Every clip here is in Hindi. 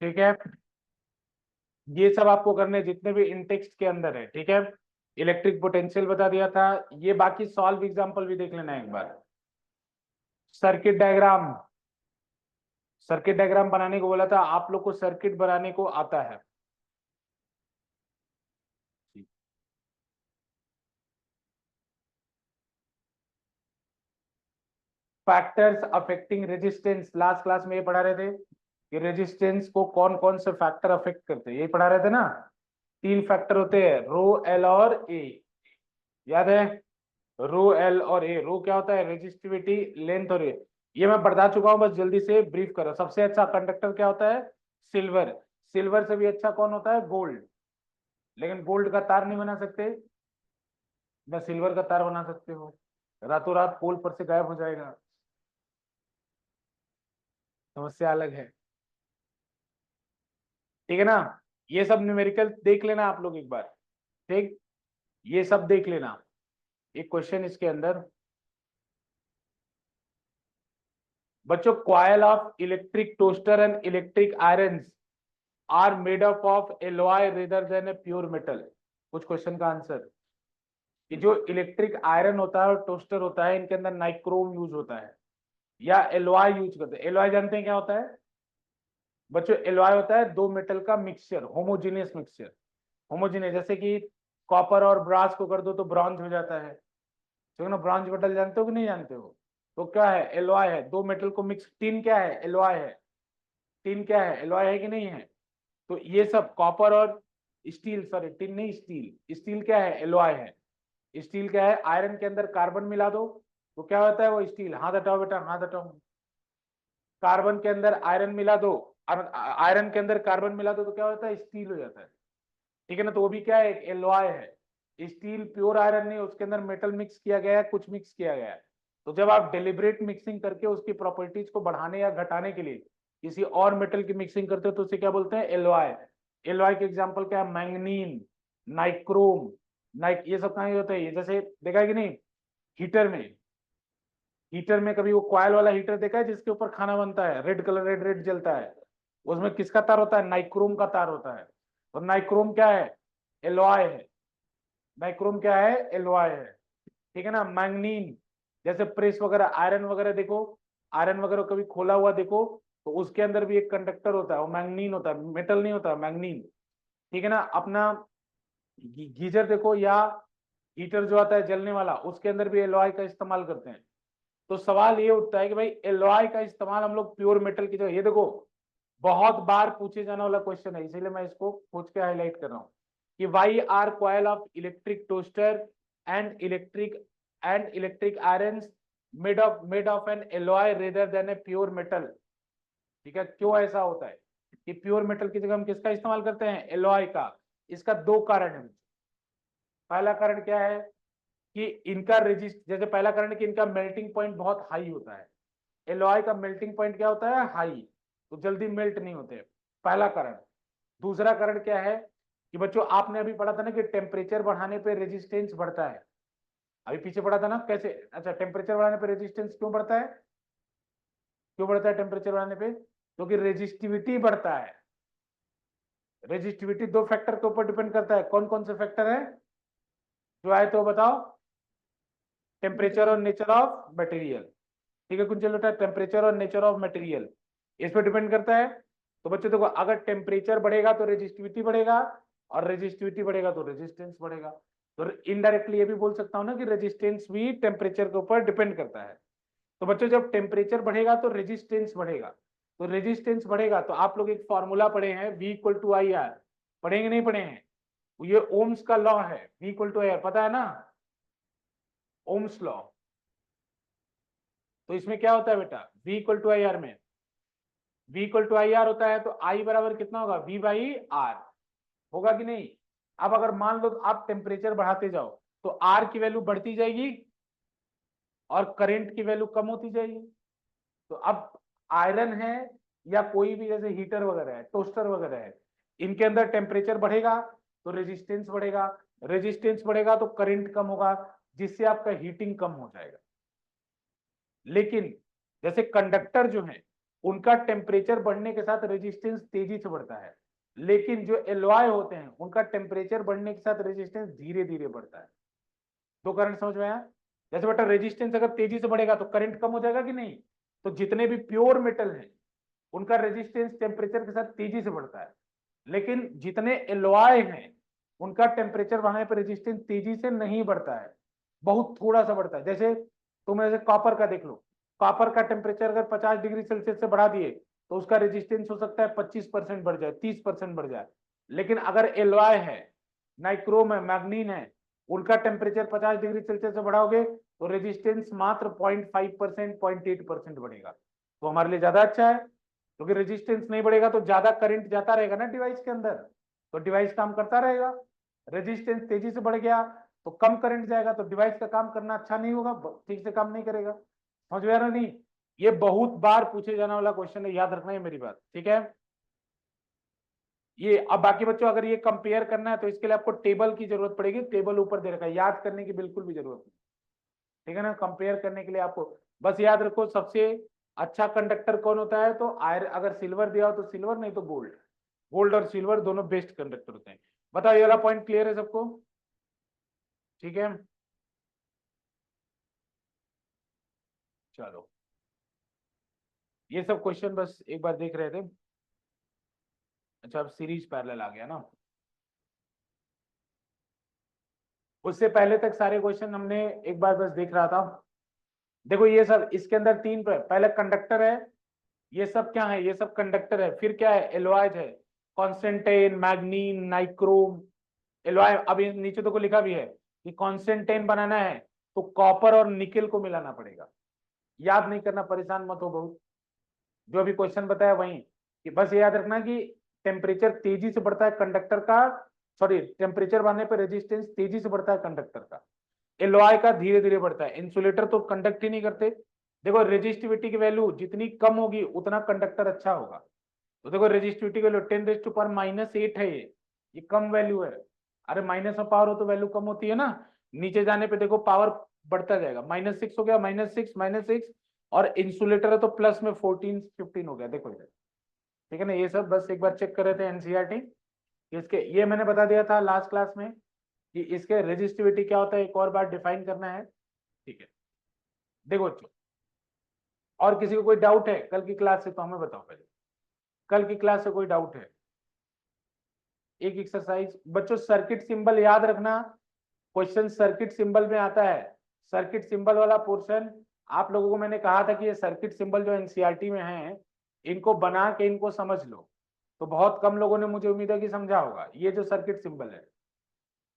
ठीक है, ये सब आपको करने जितने भी इन टेक्स्ट के अंदर है। ठीक है, इलेक्ट्रिक पोटेंशियल बता दिया था, ये बाकी सॉल्व एग्जांपल भी देख लेना एक बार। सर्किट डायग्राम, सर्किट डायग्राम बनाने को बोला था, आप लोग को सर्किट बनाने को आता है? Factors affecting resistance, last class में ये पढ़ा रहे थे कि रेजिस्टेंस को कौन कौन से फैक्टर अफेक्ट करते हैं, ये पढ़ा रहे थे ना। तीन फैक्टर होते हैं, रो, एल और ए, याद है? रो, एल और ए। रो क्या होता है? रेजिस्टिविटी, लेंथ और ए। ये मैं बता चुका हूं, बस जल्दी से ब्रीफ करो। सबसे अच्छा कंडक्टर क्या होता है? सिल्वर। सिल्वर से भी अच्छा कौन होता है? गोल्ड। लेकिन गोल्ड का तार नहीं बना सकते, ना सिल्वर का तार बना सकते हो, रातों रात पोल पर से गायब हो जाएगा, समस्या अलग है। ठीक है ना? ये सब न्यूमेरिकल देख लेना आप लोग एक बार। ठीक, ये सब देख लेना। एक क्वेश्चन इसके अंदर, बच्चों, coil of electric toaster and electric irons are made up of alloy rather than a pure metal. कुछ क्वेश्चन का आंसर, कि जो इलेक्ट्रिक आयरन होता है और टोस्टर होता है, इनके अंदर नाइक्रोम यूज होता है या एलॉय यूज करते हैं। एलॉय जानते हैं क्या होता है बच्चों? एलॉय होता है दो मेटल का मिक्सचर, होमोजीनियस मिक्सचर। होमोजीनियस, जैसे कि कॉपर और ब्रास को कर दो तो ब्रॉन्ज हो जाता है। तो ना, ब्रॉन्ज मेटल जानते हो कि नहीं जानते हो? तो क्या है? एलॉय है, दो मेटल को मिक्स। टिन क्या है? एलॉय है। टिन क्या है? एलॉय है कि नहीं है? तो ये सब कॉपर और स्टील, सॉरी टिन नहीं, स्टील। स्टील क्या है? एलॉय है। स्टील क्या है? आयरन के अंदर कार्बन मिला दो तो क्या होता है? वो स्टील। हाथ हटाओ बेटा, हाथ हटाओ। कार्बन के अंदर आयरन मिला दो, आयरन के अंदर कार्बन मिला दो तो क्या होता है? स्टील हो जाता है। ठीक है ना? तो वो भी क्या है? एक एलॉय है। स्टील प्योर आयरन नहीं, उसके अंदर मेटल मिक्स किया गया है, कुछ मिक्स किया गया है। तो जब आप डेलिब्रेट मिक्सिंग करके उसकी प्रॉपर्टीज को बढ़ाने या घटाने के लिए किसी और मेटल की मिक्सिंग करते हो तो उसे क्या बोलते हैं? एलॉय। एलॉय के एग्जांपल क्या है? मैंगनीन, नाइक्रोम, नाइक, ये सब कहाँ होता है? ये जैसे देखा है कि नहीं, हीटर में, हीटर में कभी वो कॉयल वाला हीटर देखा है जिसके ऊपर खाना बनता है, रेड कलर, रेड रेड जलता है? उसमें किसका तार होता है? नाइक्रोम का तार होता है। और नाइक्रोम क्या है? एलॉय है। नाइक्रोम क्या है? एलॉय है। ठीक है ना? मैंगनीन, जैसे प्रेस वगैरह, आयरन वगैरह देखो, आयरन वगैरह कभी खोला हुआ देखो तो उसके अंदर भी एक कंडक्टर होता है, वो मैंगनीन होता है, मेटल नहीं होता, मैंगनीन। ठीक है ना? अपना गीजर देखो या हीटर जो आता है जलने वाला, उसके अंदर भी एलॉय का इस्तेमाल करते हैं। तो सवाल ये उठता है कि भाई एलॉय का इस्तेमाल हम लोग प्योर मेटल की जगह, ये देखो बहुत बार पूछे जाने वाला क्वेश्चन है, इसीलिए मैं इसको पूछ के हाईलाइट कर रहा हूँ कि why are coil of electric toaster and electric irons made of an alloy rather than a pure metal. ठीक है, क्यों ऐसा होता है कि प्योर मेटल की जगह हम किसका इस्तेमाल करते हैं? एलॉय का। इसका दो कारण है। पहला कारण क्या है कि इनका रेजिस्ट, जैसे पहला कारण है कि इनका मेल्टिंग पॉइंट बहुत हाई होता है। एलॉय का मेल्टिंग पॉइंट क्या होता है? हाई, तो जल्दी मेल्ट नहीं होते, पहला कारण। दूसरा कारण क्या है कि बच्चों आपने अभी पढ़ा था ना कि टेम्परेचर बढ़ाने पे रेजिस्टेंस बढ़ता है। अभी पीछे पढ़ा था ना कैसे? अच्छा, टेम्परेचर बढ़ाने पे रेजिस्टेंस क्यों बढ़ता है? क्यों बढ़ता है टेम्परेचर बढ़ाने पे? क्योंकि रेजिस्टिविटी बढ़ता है। रेजिस्टिविटी दो फैक्टर के ऊपर डिपेंड करता है। कौन कौन से फैक्टर है जो आए तो बताओ? टेम्परेचर और नेचर ऑफ मटेरियल। ठीक है, कुछ चलो, टेम्परेचर और नेचर ऑफ मटेरियल इस पर डिपेंड करता है। तो बच्चों देखो, अगर टेम्परेचर बढ़ेगा तो रेजिस्टिविटी बढ़ेगा, और रेजिस्टिविटी बढ़ेगा तो रेजिस्टेंस बढ़ेगा। तो इनडायरेक्टली ये भी बोल सकता हूं ना कि रेजिस्टेंस भी टेम्परेचर के ऊपर डिपेंड करता है। तो बच्चों जब टेम्परेचर बढ़ेगा तो रेजिस्टेंस बढ़ेगा, तो रेजिस्टेंस बढ़ेगा तो आप लोग एक फॉर्मूला पढ़े हैं, V equal to I R. पढ़ेंगे नहीं पढ़े हैं? ये ओम्स का लॉ है, V equal to I R, पता है ना? Ohm's law. तो इसमें क्या होता है बेटा? V equal to I R में, V equal to I R होता है तो I बराबर कितना होगा? V by R. होगा कि नहीं? अब अगर मान लो आप टेम्परेचर बढ़ाते जाओ तो R की वैल्यू बढ़ती जाएगी और करंट की वैल्यू कम होती जाएगी। तो अब आयरन है या कोई भी जैसे हीटर वगैरह है, टोस्टर वगैरह है, इनके अंदर टेम्परेचर बढ़ेगा तो रेजिस्टेंस बढ़ेगा, रेजिस्टेंस बढ़ेगा तो करंट कम होगा, जिससे आपका हीटिंग कम हो जाएगा। लेकिन जैसे कंडक्टर जो है, उनका टेम्परेचर बढ़ने के साथ रेजिस्टेंस तेजी से बढ़ता है, लेकिन जो एलॉय होते हैं उनका टेम्परेचर बढ़ने के साथ रेजिस्टेंस धीरे धीरे बढ़ता है। दो करंट समझ में आया? जैसे बेटा रेजिस्टेंस अगर तेजी से बढ़ेगा तो करंट कम हो जाएगा कि नहीं? तो जितने भी प्योर मेटल हैं उनका रेजिस्टेंस टेम्परेचर के साथ तेजी से बढ़ता है, लेकिन जितने एलॉय हैं उनका टेम्परेचर बढ़ने पर रेजिस्टेंस तेजी से नहीं बढ़ता है, बहुत थोड़ा सा बढ़ता है। जैसे तुम ऐसे कॉपर का देख लो, कॉपर का टेम्परेचर अगर 50 डिग्री सेल्सियस से बढ़ा दिए तो उसका रेजिस्टेंस हो सकता है 25% बढ़ जाए, 30% बढ़ जाए। लेकिन अगर एलॉय है, नाइक्रोम है, मैग्नीन है, उनका टेम्परेचर 50 डिग्री सेल्सियस से बढ़ाओगे तो रेजिस्टेंस मात्र 0.5%, 0.8% बढ़ेगा। तो हमारे लिए ज्यादा अच्छा है, क्योंकि रेजिस्टेंस नहीं बढ़ेगा तो ज्यादा करंट जाता रहेगा ना डिवाइस के अंदर, तो डिवाइस काम करता रहेगा। रेजिस्टेंस तेजी से बढ़ गया तो कम करंट जाएगा, तो डिवाइस का काम करना अच्छा नहीं होगा, ठीक से काम नहीं करेगा। समझ में आ रहा नहीं? ये बहुत बार पूछे जाने वाला क्वेश्चन है, याद रखना है मेरी बात, ठीक है? ये अब बाकी बच्चों अगर ये कंपेयर करना है तो इसके लिए आपको टेबल की जरूरत पड़ेगी, टेबल ऊपर दे रखा है, याद करने की बिल्कुल भी जरूरत नहीं, ठीक है ना? कंपेयर करने के लिए आपको बस याद रखो सबसे अच्छा कंडक्टर कौन होता है, तो आयरन, अगर सिल्वर दिया हो तो सिल्वर, नहीं तो गोल्ड। गोल्ड और सिल्वर दोनों बेस्ट कंडक्टर होते हैं। बताओ ये वाला पॉइंट क्लियर है सबको? ठीक है, चलो ये सब क्वेश्चन बस एक बार देख रहे थे। अच्छा अब सीरीज पैरेलल आ गया ना, उससे पहले तक सारे क्वेश्चन हमने एक बार बस देख रहा था। देखो ये सब इसके अंदर तीन पहले कंडक्टर है, ये सब क्या है, ये सब कंडक्टर है। फिर क्या है, एलॉयज है, कॉन्स्टेंटेन, मैग्नीन, नाइक्रोम, एलॉय। अब ये नीचे तो को लिखा भी है कि कॉन्स्टेंटेन बनाना है तो कॉपर और निकेल को मिलाना पड़ेगा। याद नहीं करना, परेशान मत हो बहुत, जो अभी क्वेश्चन बताया वही, कि बस ये याद रखना कि टेम्परेचर तेजी से बढ़ता है कंडक्टर का, सॉरी टेम्परेचर बढ़ने पर रेजिस्टेंस तेजी से बढ़ता है कंडक्टर का, एलॉय का धीरे धीरे बढ़ता है। इंसुलेटर तो कंडक्ट ही नहीं करते। देखो रेजिस्टिविटी की वैल्यू जितनी कम होगी उतना कंडक्टर अच्छा होगा। तो देखो रेजिस्टिविटी की वैल्यू 10⁻⁸ है, ये कम वैल्यू है। अरे माइनस में पावर हो तो वैल्यू कम होती है ना, नीचे जाने पे देखो पावर बढ़ता जाएगा। -6 हो गया, -6, -6, और इंसुलेटर है तो प्लस में 14, 15 हो गया। देखो इधर, ठीक है ना? ये सब बस एक बार चेक कर रहे थे एनसीईआरटी। इसके ये मैंने बता दिया था लास्ट क्लास में कि इसके रेजिस्टिविटी क्या होता है, एक और बार डिफाइन करना है, ठीक है? देखो बच्चों, और किसी को कोई डाउट है कल की क्लास से तो हमें बताओ पहले, कल की क्लास से कोई डाउट है? एक एक्सरसाइज बच्चों, सर्किट सिंबल याद रखना, क्वेश्चन सर्किट सिंबल में आता है। सर्किट सिंबल वाला पोर्शन आप लोगों को मैंने कहा था कि ये सर्किट सिंबल जो एनसीईआरटी में है इनको बना के इनको समझ लो। तो बहुत कम लोगों ने, मुझे उम्मीद है कि समझा होगा। ये जो सर्किट सिंबल है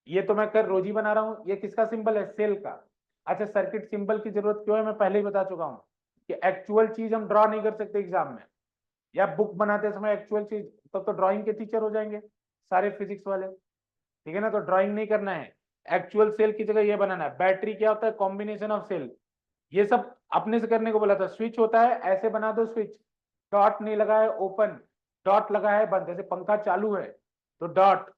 ये तो मैं कर रोज ही बना रहा हूँ। ये किसका सिंबल है? सेल का। अच्छा सर्किट सिंबल की जरूरत क्यों है मैं पहले ही बता चुका हूँ कि एक्चुअल चीज हम ड्रॉ नहीं कर सकते एग्जाम में, या बुक बनाते समय एक्चुअल चीज, तब तो ड्राइंग के टीचर हो जाएंगे सारे फिजिक्स वाले, ठीक है ना? तो ड्राइंग नहीं करना है, एक्चुअल सेल की जगह ये बनाना है। बैटरी क्या होता है? Combination of cell. ये सब अपने से करने को बोला था। स्विच होता है, ऐसे बना दो स्विच, डॉट नहीं लगा है ओपन, डॉट लगा है बंद। जैसे पंखा चालू है तो डॉट,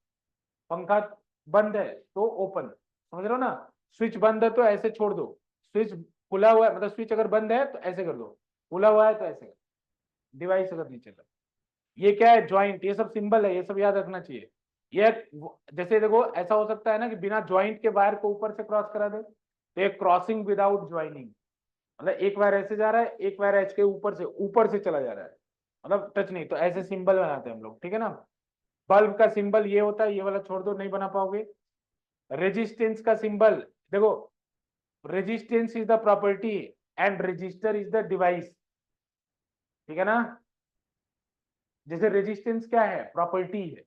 पंखा बंद है तो ओपन, समझ रहे हो ना? स्विच बंद है तो ऐसे छोड़ दो, स्विच खुला हुआ है, मतलब स्विच अगर बंद है तो ऐसे कर दो, खुला हुआ है तो ऐसे, डिवाइस अगर नहीं चल रहा। ये क्या है? ज्वाइंट। ये सब सिंबल है, ये सब याद रखना चाहिए। ये जैसे देखो ऐसा हो सकता है ना कि बिना ज्वाइंट के वायर को ऊपर से क्रॉस करा दे, तो एक क्रॉसिंग विदाउट ज्वाइनिंग, मतलब एक वायर ऐसे जा रहा है, एक वायर एच के ऊपर से चला जा रहा है, मतलब टच नहीं, तो ऐसे सिंबल बनाते हैं हम लोग, ठीक है ना? बल्ब का सिंबल ये होता है, ये वाला छोड़ दो, नहीं बना पाओगे। रेजिस्टेंस का सिंबल देखो, resistance is the property and register is the device, ठीक है ना? जैसे रेजिस्टेंस क्या है? प्रॉपर्टी है,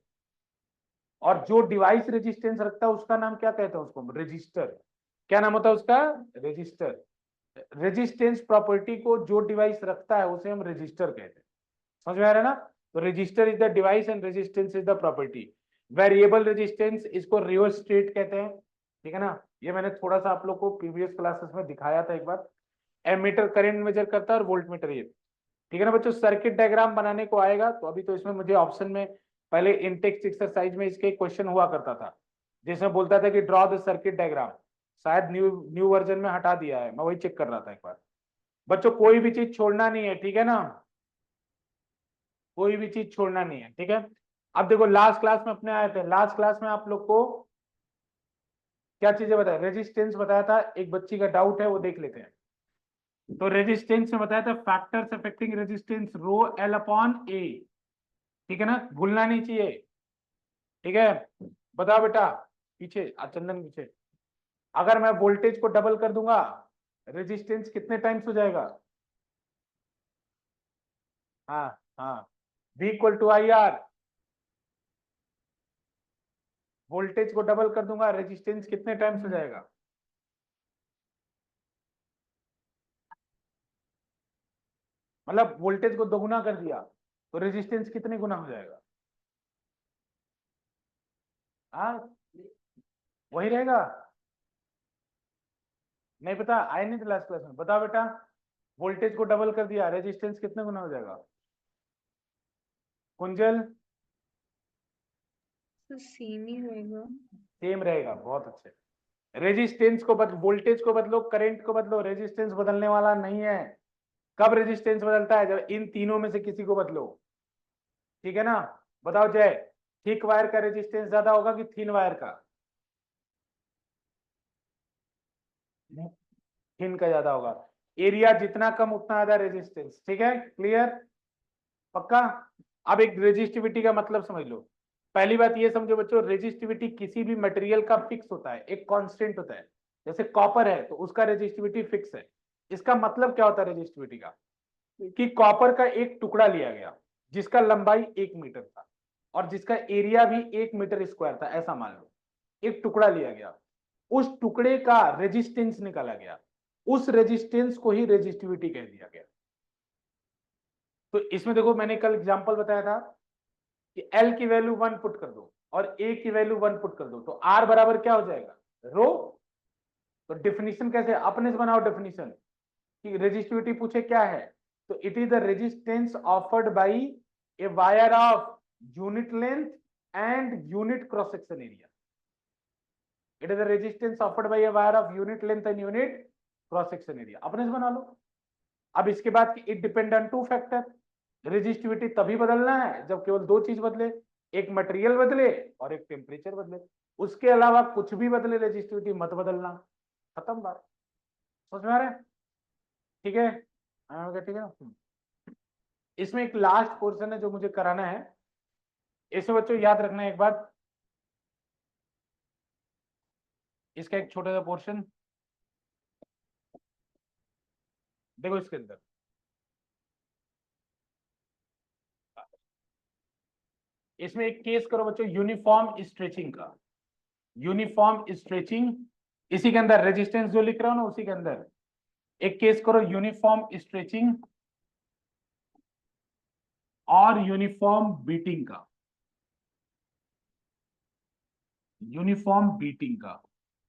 और जो डिवाइस रेजिस्टेंस रखता है उसका नाम क्या कहते हैं? उसको रजिस्टर। क्या नाम होता है उसका? रजिस्टर। रेजिस्टेंस प्रॉपर्टी को जो डिवाइस रखता है उसे हम रजिस्टर कहते हैं। समझ में आ रहा है ना? तो register is the device and resistance is the property. Variable resistance इसको रियोस्टेट कहते हैं, ठीक है ना? ये मैंने थोड़ा सा आप लोग को प्रीवियस क्लासेस में दिखाया था एक बार। एमीटर करंट मेजर करता है और वोल्ट मीटर ये, ठीक है ना बच्चों? सर्किट डायग्राम बनाने को आएगा तो अभी तो इसमें मुझे ऑप्शन में पहले इंटेक्स एक्सरसाइज में इसके क्वेश्चन हुआ करता था जिसमें बोलता था कि ड्रॉ द सर्किट डायग्राम। शायद न्यू न्यू वर्जन में हटा दिया है, मैं वही चेक कर रहा था एक बार। बच्चों कोई भी चीज छोड़ना नहीं है, ठीक है ना? कोई भी चीज छोड़ना नहीं है, ठीक है। अब देखो लास्ट क्लास में अपने आए थे, लास्ट क्लास में आप लोग को क्या चीजें बताया, रेजिस्टेंस बताया था, एक बच्ची का डाउट है वो देख लेते हैं। तो रेजिस्टेंस में बताया था factors affecting resistance rho L upon A, ठीक है ना, भूलना नहीं चाहिए, ठीक है। बताओ बेटा, पीछे चंदन पीछे, अगर मैं वोल्टेज को डबल कर दूंगा रेजिस्टेंस कितने टाइम्स हो जाएगा? हाँ हाँ, V equal to I R, voltage को डबल कर दूंगा रेजिस्टेंस कितने टाइम्स हो जाएगा? मतलब वोल्टेज को दोगुना कर दिया तो रेजिस्टेंस कितने गुना हो जाएगा? हाँ, वही रहेगा। नहीं पता, आए नहीं थे लास्ट क्लास में, बताओ बेटा, वोल्टेज को डबल कर दिया रेजिस्टेंस कितने गुना हो जाएगा? कुंजल, तो सेम ही रहेगा। सेम रहेगा, बहुत अच्छे। रेजिस्टेंस को बदलो, वोल्टेज को बदलो, करंट को बदलो, रेजिस्टेंस बदलने वाला नहीं है। कब रेजिस्टेंस बदलता है? जब इन तीनों में से किसी को बदलो, ठीक है ना। बताओ जय, थिक वायर का रेजिस्टेंस ज्यादा होगा कि थिन वायर का? थिन का ज्यादा होगा। एरिया जितना कम उतना ज्यादा रेजिस्टेंस, ठीक है, क्लियर, पक्का। अब एक रेजिस्टिविटी का मतलब समझ लो। पहली बात ये समझो बच्चों, रेजिस्टिविटी किसी भी मटेरियल का फिक्स होता है, एक कांस्टेंट होता है। जैसे कॉपर है तो उसका रेजिस्टिविटी फिक्स है। इसका मतलब क्या होता है रेजिस्टिविटी का, कि कॉपर का एक टुकड़ा लिया गया जिसका लंबाई 1 मीटर था और जिसका एरिया भी 1 मीटर स्क्वायर था, ऐसा मान लो। एक टुकड़ा लिया गया, उस टुकड़े का रेजिस्टेंस निकाला गया, उस रेजिस्टेंस को ही रेजिस्टिविटी कह दिया गया। तो इसमें देखो मैंने कल एग्जांपल बताया था कि L की वैल्यू 1 पुट कर दो और A की वैल्यू 1 पुट कर दो तो R बराबर क्या हो जाएगा? रो। तो डेफिनेशन कैसे, अपने से बनाओ डेफिनेशन, कि रेजिस्टिविटी पूछे क्या है, तो it is the resistance offered by a wire of unit length and unit cross section area. It is the resistance offered by a wire of unit length and unit cross section area, अपने से बना लो। अब इसके बाद it depend on two factor, resistivity तभी बदलना है जब केवल दो चीज बदले, एक मटेरियल बदले और एक टेम्परेचर बदले। उसके अलावा कुछ भी बदले रेजिस्टिविटी मत बदलना, खत्म बात। समझ में आ रहा है? ठीक है, ठीक है ना। इसमें एक लास्ट पोर्शन है जो मुझे कराना है, इसे बच्चों याद रखना है एक बात, इसका एक छोटा सा पोर्शन देखो इसके अंदर। इसमें एक केस करो बच्चों यूनिफॉर्म स्ट्रेचिंग का, यूनिफॉर्म स्ट्रेचिंग, इसी के अंदर रेजिस्टेंस जो लिख रहा हूं ना उसी के अंदर एक केस करो यूनिफॉर्म स्ट्रेचिंग और यूनिफॉर्म बीटिंग का, यूनिफॉर्म बीटिंग का,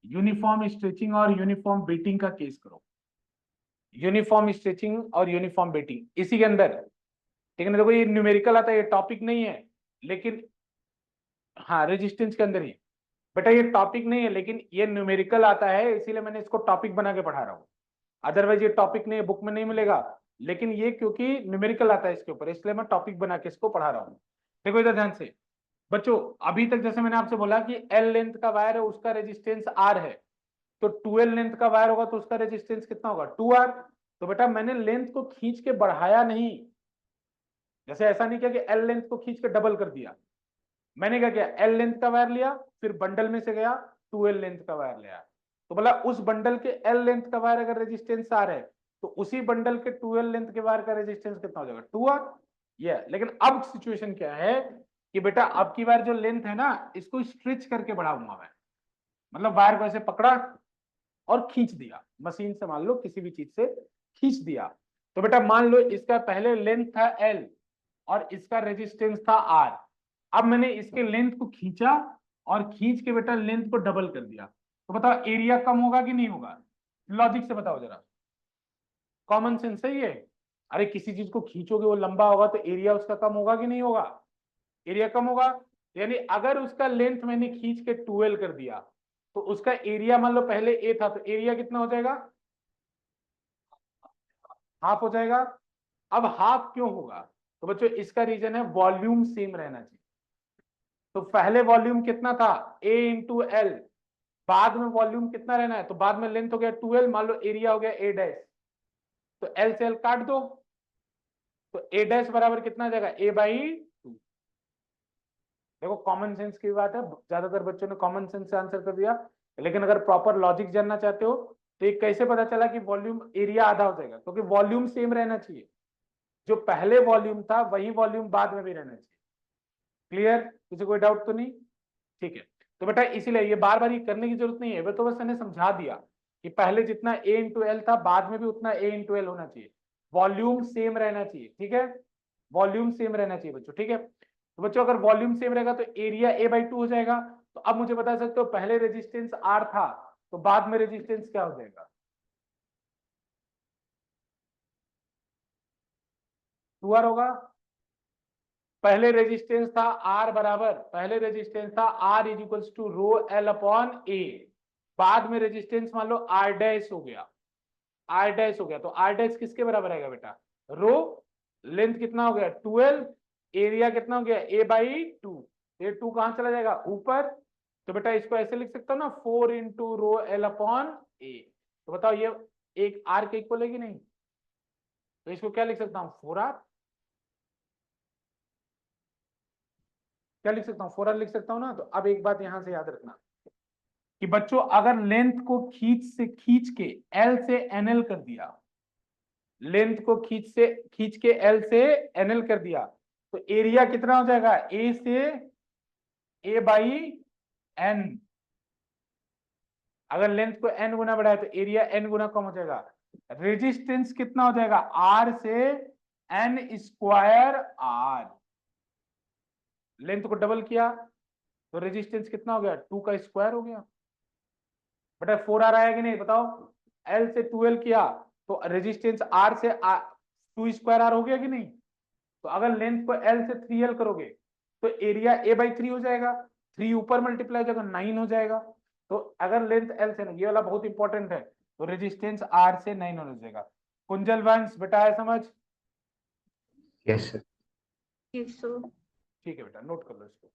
यूनिफॉर्म स्ट्रेचिंग और यूनिफॉर्म बीटिंग का केस करो, यूनिफॉर्म स्ट्रेचिंग और यूनिफॉर्म बीटिंग इसी के अंदर, ठीक है ना। देखो ये न्यूमेरिकल आता है, ये टॉपिक नहीं है, लेकिन हाँ रेजिस्टेंस के अंदर ही बेटा, ये टॉपिक नहीं है लेकिन ये न्यूमेरिकल आता है, इसीलिए मैंने इसको टॉपिक बना के पढ़ा रहा हूँ। अदरवाइज ये टॉपिक नहीं है, बुक में नहीं मिलेगा, लेकिन ये क्योंकि न्यूमेरिकल आता है इसके ऊपर, इसलिए मैं टॉपिक बना के इसको पढ़ा रहा हूँ। देखो इधर ध्यान से बच्चों, अभी तक जैसे मैंने आपसे बोला कि एल लेंथ का वायर है उसका रेजिस्टेंस आर है, तो 12 लेंथ का वायर होगा तो उसका रेजिस्टेंस कितना होगा? 2R। तो बेटा मैंने लेंथ को खींच के बढ़ाया नहीं, जैसे ऐसा नहीं किया कि एल लेंथ को खींच के डबल कर दिया, मैंने क्या किया, एल लेंथ का वायर लिया फिर बंडल में से गया 2L लेंथ का वायर लिया, तो बोला उस बंडल के एल लेंथ का वायर अगर रेजिस्टेंस आर है तो उसी बंडल के 2L लेंथ के वायर का रेजिस्टेंस कितना हो जाएगा? 2R। ये लेकिन अब सिचुएशन क्या है कि बेटा अब की बार जो लेंथ है ना इसको स्ट्रेच करके बढ़ाऊंगा मैं, मतलब वायर को ऐसे पकड़ा और खींच दिया मशीन से, मान लो किसी भी चीज से खींच दिया, तो बेटा मान लो इसका पहले लेंथ था L और इसका रेजिस्टेंस था R, अब मैंने इसके लेंथ को खींचा और खींच के बेटा लेंथ को डबल कर दिया, तो बताओ एरिया कम होगा कि नहीं होगा? लॉजिक से बताओ जरा, कॉमन सेंस सही है। अरे किसी चीज को खींचोगे वो लंबा होगा तो एरिया उसका कम होगा कि नहीं होगा? एरिया कम होगा, यानी अगर उसका लेंथ मैंने खींच के 12 कर दिया तो उसका एरिया मान लो पहले ए था तो एरिया कितना हो जाएगा? हाफ हो जाएगा। अब हाफ क्यों होगा? तो बच्चों इसका रीजन है वॉल्यूम सेम रहना चाहिए। तो पहले वॉल्यूम कितना था A इंटू एल, बाद में वॉल्यूम कितना रहना है, तो बाद में लेंथ हो गया 2L, मान लो एरिया हो गया A डैश, तो L से L काट दो, तो A डैश बराबर कितना आ जाएगा A/2। देखो कॉमन सेंस की बात है, ज्यादातर बच्चों ने कॉमन सेंस से आंसर कर दिया, लेकिन अगर प्रॉपर लॉजिक जानना चाहते हो तो ये कैसे पता चला कि वॉल्यूम एरिया आधा हो जाएगा, क्योंकि वॉल्यूम सेम रहना चाहिए, जो पहले वॉल्यूम था वही वॉल्यूम बाद में भी रहना चाहिए। क्लियर, किसी कोई डाउट तो नहीं? ठीक है, तो बेटा इसीलिए ये बार बार ये करने की जरूरत नहीं है, तो बस मैंने समझा दिया कि पहले जितना A इंटू एल था बाद में भी उतना A इंटू एल होना चाहिए, वॉल्यूम सेम रहना चाहिए। ठीक है, वॉल्यूम सेम रहना चाहिए बच्चों। ठीक है, तो बच्चों अगर वॉल्यूम सेम रहेगा तो एरिया A/2 हो जाएगा। तो अब मुझे बता सकते हो पहले रेजिस्टेंस R था तो बाद में रेजिस्टेंस क्या हो जाएगा? 2R होगा। पहले रेजिस्टेंस था R बराबर, पहले रेजिस्टेंस था R is equals to rho L upon A, बाद में रेजिस्टेंस मान लो R डैश हो गया, R डैश हो गया, तो R डैश किसके बराबर आएगा बेटा? रो, लेंथ कितना हो गया 12, एरिया कितना हो गया A/2, ये 2 कहां चला जाएगा ऊपर, तो बेटा इसको ऐसे लिख सकता हूँ ना 4 into rho L upon A। तो बताओ ये एक R के इक्वल है कि नहीं, तो इसको क्या लिख सकता हूँ 4R, क्या लिख सकता हूँ 4R लिख सकता हूँ ना। तो अब एक बात यहां से याद रखना कि बच्चों अगर लेंथ को खींच के L से NL कर दिया, लेंथ को खींच के L से NL कर दिया, तो एरिया कितना हो जाएगा A से A/N। अगर लेंथ को N गुना बढ़ाए तो एरिया N गुना कम हो जाएगा। रेजिस्टेंस कितना हो जाएगा R से N² R, लेंथ को डबल किया तो रेजिस्टेंस कितना हो गया 2 का स्क्वायर हो गया। बेटा 4R आया कि नहीं बताओ, L से 2L किया तो रेजिस्टेंस R से 2² R हो गया कि नहीं। तो अगर लेंथ को L से 3L करोगे तो एरिया A/3 हो जाएगा, 3 ऊपर मल्टीप्लाई हो जाएगा 9 हो जाएगा। तो अगर लेंथ L से, ये वाला बहुत इंपॉर्टेंट है, तो रेजिस्टेंस R से 9 हो जाएगा। कुंजल वंश बेटा है समझ? Yes sir. Yes sir. ठीक है बेटा, नोट कर लो इसको,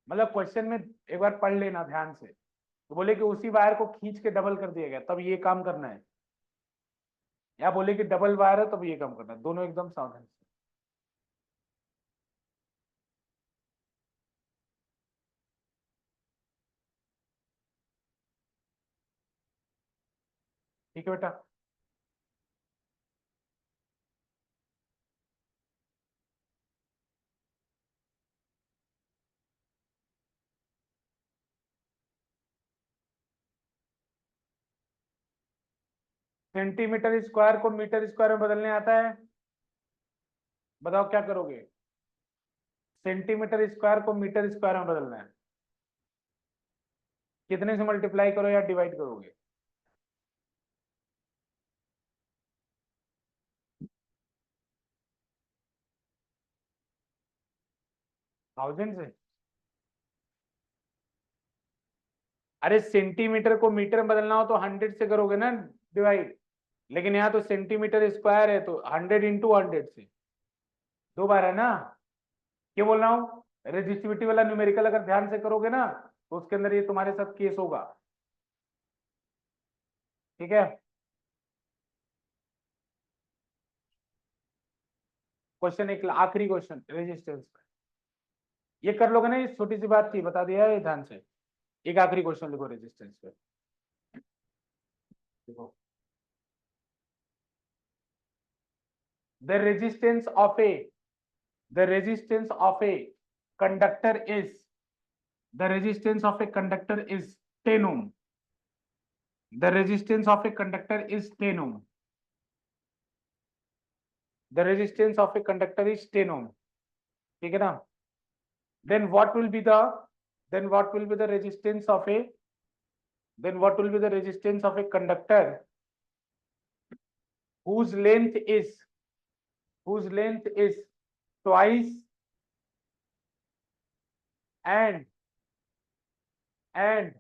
मतलब क्वेश्चन में एक बार पढ़ लेना ध्यान से। तो बोले कि उसी वायर को खींच के डबल कर दिया गया तब ये काम करना है, या बोले कि डबल वायर है तब ये काम करना है, दोनों एकदम सावधान से। ठीक है बेटा, सेंटीमीटर स्क्वायर को मीटर स्क्वायर में बदलने आता है, बताओ क्या करोगे? सेंटीमीटर स्क्वायर को मीटर स्क्वायर में बदलना है, कितने से मल्टीप्लाई करो या डिवाइड करोगे? थाउजेंड से? अरे सेंटीमीटर को मीटर में बदलना हो तो 100 से करोगे ना डिवाइड, लेकिन यहाँ तो सेंटीमीटर स्क्वायर है तो 100 इंटू 100 से, 2 बार है ना। क्या बोल रहा हूँ, रेजिस्टिविटी वाला न्यूमेरिकल अगर ध्यान से करोगे ना तो उसके अंदर ये तुम्हारे साथ केस होगा। ठीक है, क्वेश्चन एक आखिरी क्वेश्चन रेजिस्टेंस, ये कर लोगे ना, ये छोटी सी बात थी बता दिया है ध्यान से। एक आखिरी क्वेश्चन लिखो रेजिस्टेंस पे, देखो the resistance of A, the resistance of a conductor is, the resistance of a conductor is 10 ohm, the resistance of a conductor is 10 ohm, the resistance of a conductor is 10 ohm, ठीक है ना। then what will be the, then what will be the resistance of a, then what will be the resistance of a conductor whose length is, whose length is twice and and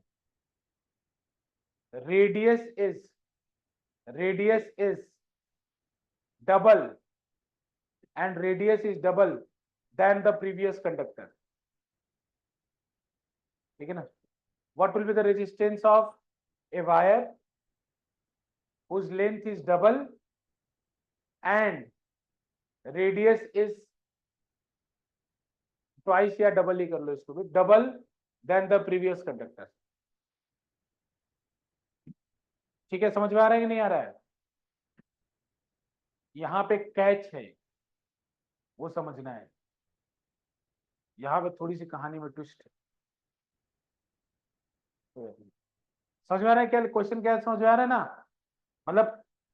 radius is, radius is double and radius is double than the previous conductor. ठीक है ना? What will be the resistance of a wire whose length is double and radius is twice, या डबल ही कर लो इसको भी, double then the previous conductor. ठीक है, समझ में आ रहा है कि नहीं आ रहा है? यहाँ पे कैच है, वो समझना है. यहाँ पे थोड़ी सी कहानी में ट्विस्ट है. समझ में आ रहा है? क्या क्वेश्चन क्या है, समझ में आ रहा है ना? मतलब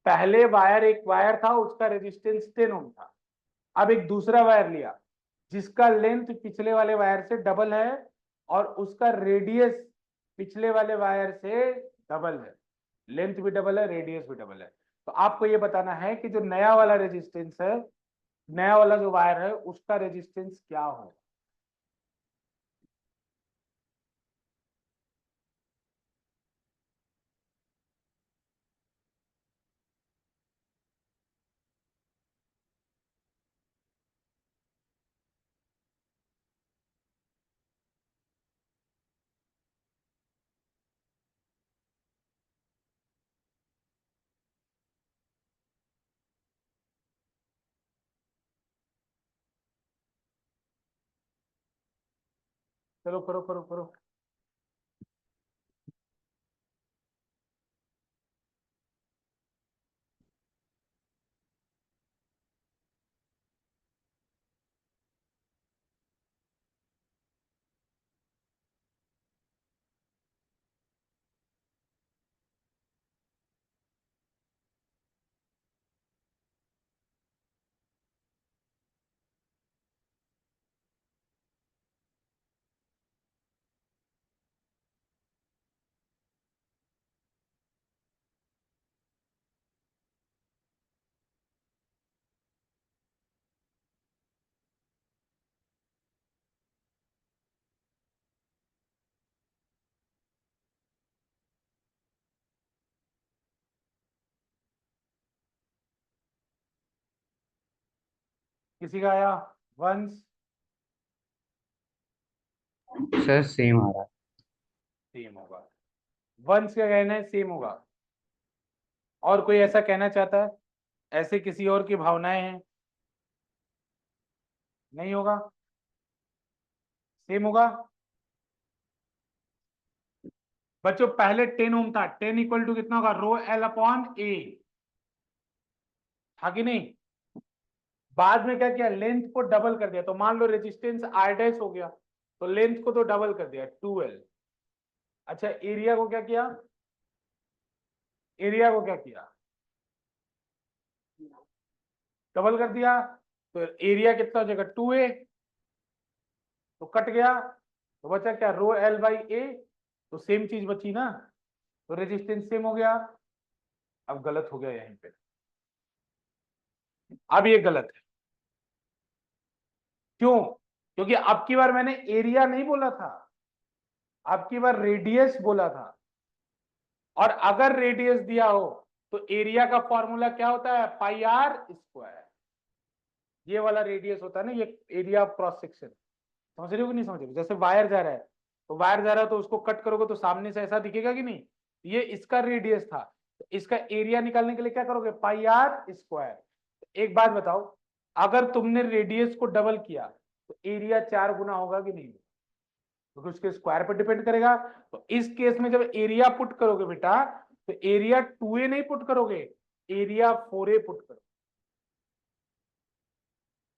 पहले वायर, एक वायर था उसका रेजिस्टेंस 10 ओम था. अब एक दूसरा वायर लिया जिसका लेंथ पिछले वाले वायर से डबल है और उसका रेडियस पिछले वाले वायर से डबल है. लेंथ भी डबल है, रेडियस भी डबल है. तो आपको ये बताना है कि जो नया वाला रेजिस्टेंस है, नया वाला जो वायर है, उसका रेजिस्टेंस क्या हो. चलो करो करो करो. किसी का आया? वंस. सर सेम आ रहा है. सेम होगा. वंस का कहना है सेम होगा. और कोई ऐसा कहना चाहता है? ऐसे किसी और की भावनाएं हैं? नहीं होगा, सेम होगा. बच्चों पहले 10 ओम था, 10 इक्वल टू कितना होगा? रो एल अपॉन ए, था कि नहीं? बाद में क्या किया? लेंथ को डबल कर दिया. तो मान लो रेजिस्टेंस आर डैश हो गया, तो लेंथ को तो डबल कर दिया, 2l. अच्छा, एरिया को क्या किया? एरिया को क्या किया? डबल कर दिया. तो एरिया कितना हो जाएगा? 2a. तो कट गया, तो बचा क्या? रो एल बाई ए. तो सेम चीज बची ना, तो रेजिस्टेंस सेम हो गया. अब गलत हो गया यहीं पे. अब ये गलत है. क्यों? क्योंकि अब की बार मैंने एरिया नहीं बोला था, अब की बार रेडियस बोला था. और अगर रेडियस दिया हो तो एरिया का फॉर्मूला क्या होता है? पाई आर स्क्वायर. ये वाला रेडियस होता है ना, ये एरिया ऑफ क्रॉस सेक्शन. समझ रहे हो कि नहीं समझ रहे हो? जैसे वायर जा रहा है, तो वायर जा रहा है तो उसको कट करोगे तो सामने से ऐसा दिखेगा कि नहीं? ये इसका रेडियस था, तो इसका एरिया निकालने के लिए क्या करोगे? पाई आर स्क्वायर. एक बात बताओ, अगर तुमने रेडियस को डबल किया तो एरिया 4 गुना होगा कि नहीं? क्योंकि उसके स्क्वायर पर डिपेंड करेगा. तो इस केस में जब एरिया पुट करोगे बेटा, तो एरिया 2a नहीं पुट करोगे, एरिया 4a पुट करो.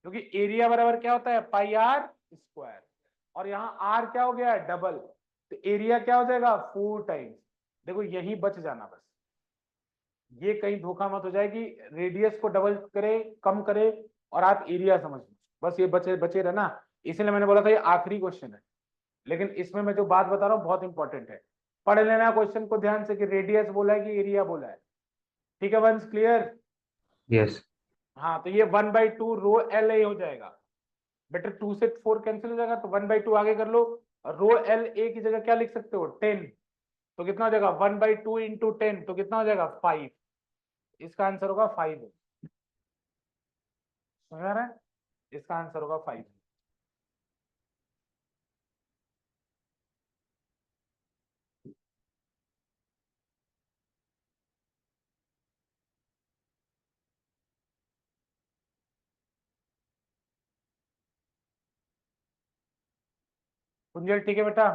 क्योंकि एरिया बराबर क्या होता है? पाई आर स्क्वायर. और यहाँ आर क्या हो गया? डबल. तो एरिया क्या हो जाएगा? 4 टाइम्स. देखो यही बच जाना बस. ये कहीं धोखा मत हो जाए कि रेडियस को डबल करे, कम करे, और आप एरिया समझ लो. बस ये बचे बचे रहना. इसलिए मैंने बोला था ये आखिरी क्वेश्चन है, लेकिन इसमें मैं जो बात बता रहा हूँ बहुत इंपॉर्टेंट है. पढ़ लेना क्वेश्चन को ध्यान से कि रेडियस बोला है कि एरिया बोला है. ठीक है वंस, क्लियर? यस. हाँ, तो ये 1/2 रो एल ए हो जाएगा. बेटर 2 से 4 कैंसिल हो जाएगा, तो 1/2 आगे कर लो. रो एल ए की जगह क्या लिख सकते हो? 10. तो कितना हो जाएगा? 1/2 इंटू 10, तो कितना हो जाएगा? 5. इसका आंसर होगा 5. समझ आ रहा है? इसका आंसर होगा 5। कुंजल ठीक है बेटा?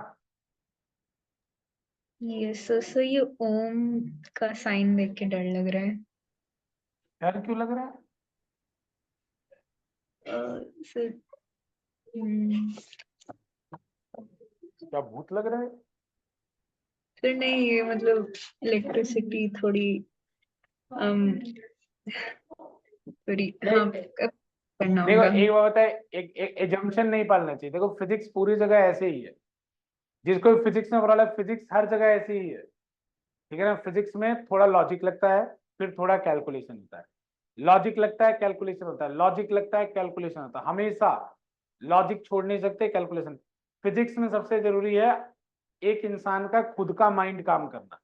यस सर, ये ओम का साइन देख के डर लग रहा है। डर क्यों लग रहा है? सर क्या भूत लग रहा है? सर नहीं, ये मतलब इलेक्ट्रिसिटी थोड़ी थोड़ी हाँ करना देखो होगा। एक बात है, एक एजम्पशन नहीं पालना चाहिए। देखो फिजिक्स पूरी जगह ऐसे ही है, जिसको फिजिक्स में बोला फिजिक्स हर जगह ऐसे ही है, ठीक है ना? फिजिक्स में थोड़ा लॉजिक लगता है, फिर थोड़ा कैलकुलेशन होता है। लॉजिक लगता है, कैलकुलेशन होता है, लॉजिक लगता है, कैलकुलेशन होता है। हमेशा लॉजिक छोड़ नहीं सकते, कैलकुलेशन। फिजिक्स में सबसे जरूरी है एक इंसान का खुद का माइंड काम करना,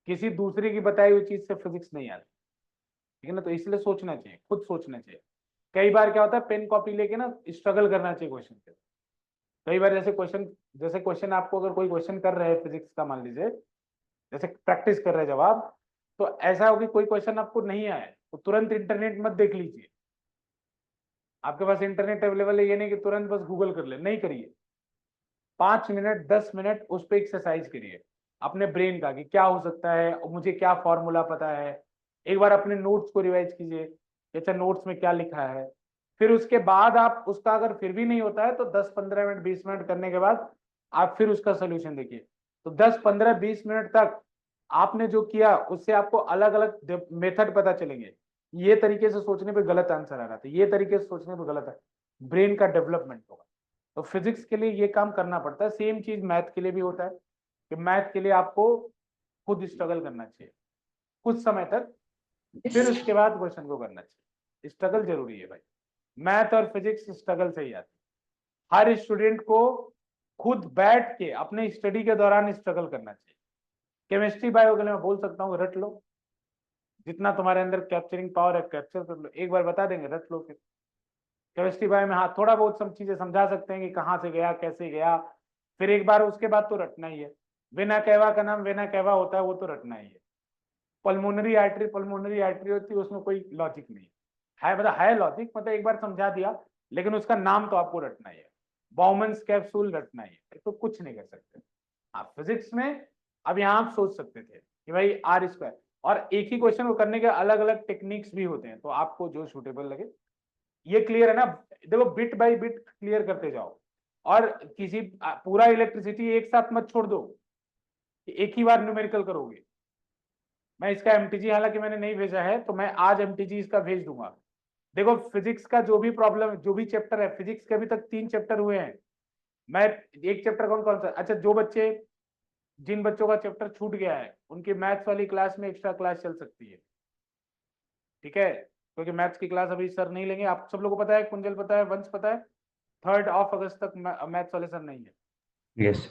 किसी दूसरे की बताई हुई चीज से फिजिक्स नहीं आती, ठीक है ना? तो इसलिए सोचना चाहिए, खुद सोचना चाहिए। कई बार क्या होता है, पेन कॉपी लेके ना स्ट्रगल करना चाहिए क्वेश्चन के। कई बार जैसे क्वेश्चन आपको अगर कोई क्वेश्चन कर रहे हैं फिजिक्स का, मान लीजिए जैसे प्रैक्टिस कर रहे हैं जवाब, तो ऐसा हो कि कोई क्वेश्चन आपको नहीं आया तो तुरंत इंटरनेट मत देख लीजिए। आपके पास इंटरनेट अवेलेबल है, ये नहीं कि तुरंत बस गूगल कर ले, नहीं करिए। 5 मिनट 10 मिनट उस पर एक्सरसाइज करिए अपने ब्रेन का, कि क्या हो सकता है, और मुझे क्या फॉर्मूला पता है। एक बार अपने नोट्स को रिवाइज कीजिए कि अच्छा नोट्स में क्या लिखा है। फिर उसके बाद आप उसका अगर फिर भी नहीं होता है तो 10 15 मिनट 20 मिनट करने के बाद आप फिर उसका सोल्यूशन देखिए। तो 10 15 20 मिनट तक आपने जो किया उससे आपको अलग अलग मेथड पता चलेंगे। ये तरीके से सोचने पे गलत आंसर आ रहा था, ये तरीके से सोचने पे गलत है, ब्रेन का डेवलपमेंट होगा। तो फिजिक्स के लिए ये काम करना पड़ता है। सेम चीज मैथ के लिए भी होता है, कि मैथ के लिए आपको खुद स्ट्रगल करना चाहिए कुछ समय तक, फिर उसके बाद क्वेश्चन को करना चाहिए। स्ट्रगल जरूरी है भाई, मैथ और फिजिक्स स्ट्रगल से ही आती है। हर स्टूडेंट को खुद बैठ के अपने स्टडी के दौरान स्ट्रगल करना चाहिए। केमिस्ट्री बायो के लिए मैं बोल सकता हूँ रट लो, जितना तुम्हारे अंदर कैप्चरिंग पावर है कैप्चर कर लो, एक बार बता देंगे रट लो। फिर केमिस्ट्री बायो में हाँ थोड़ा बहुत सब चीजें समझा सकते हैं कि कहाँ से गया कैसे गया, फिर एक बार उसके बाद तो रटना ही है। वेना कैवा का नाम वेना कैवा होता है, वो तो रटना ही है। पल्मोनरी आर्टरी होती है, उसमें कोई लॉजिक नहीं है, मतलब है लॉजिक, मतलब एक बार समझा दिया, लेकिन उसका नाम तो आपको रटना ही है। बाउमन्स कैप्सूल रटना ही है, तो कुछ नहीं कर सकते। हाँ फिजिक्स में अब यहाँ आप सोच सकते थे कि भाई आर स्क्वायर, और एक ही क्वेश्चन को करने के अलग अलग टेक्निक्स भी होते हैं, तो आपको जो सूटेबल लगे। ये क्लियर है ना? देखो बिट बाय बिट क्लियर करते जाओ, और किसी पूरा इलेक्ट्रिसिटी एक साथ मत छोड़ दो कि एक ही बार न्यूमेरिकल करोगे। मैं इसका एमटीजी हालांकि मैंने नहीं भेजा है, तो मैं आज एमटीजी इसका भेज दूंगा। देखो फिजिक्स का जो भी प्रॉब्लम, जो भी चैप्टर है, फिजिक्स के अभी तक 3 चैप्टर हुए हैं। मैं एक चैप्टर कौन कौन सा, अच्छा जो बच्चे, जिन बच्चों का चैप्टर छूट गया है उनकी मैथ्स वाली क्लास में एक्स्ट्रा क्लास चल सकती है, ठीक है? क्योंकि मैथ्स की क्लास अभी सर नहीं लेंगे। आप सब लोगों को पता है, कुंजल पता है, वंश पता है, 3 अगस्त तक मैथ्स वाले सर नहीं है। Yes.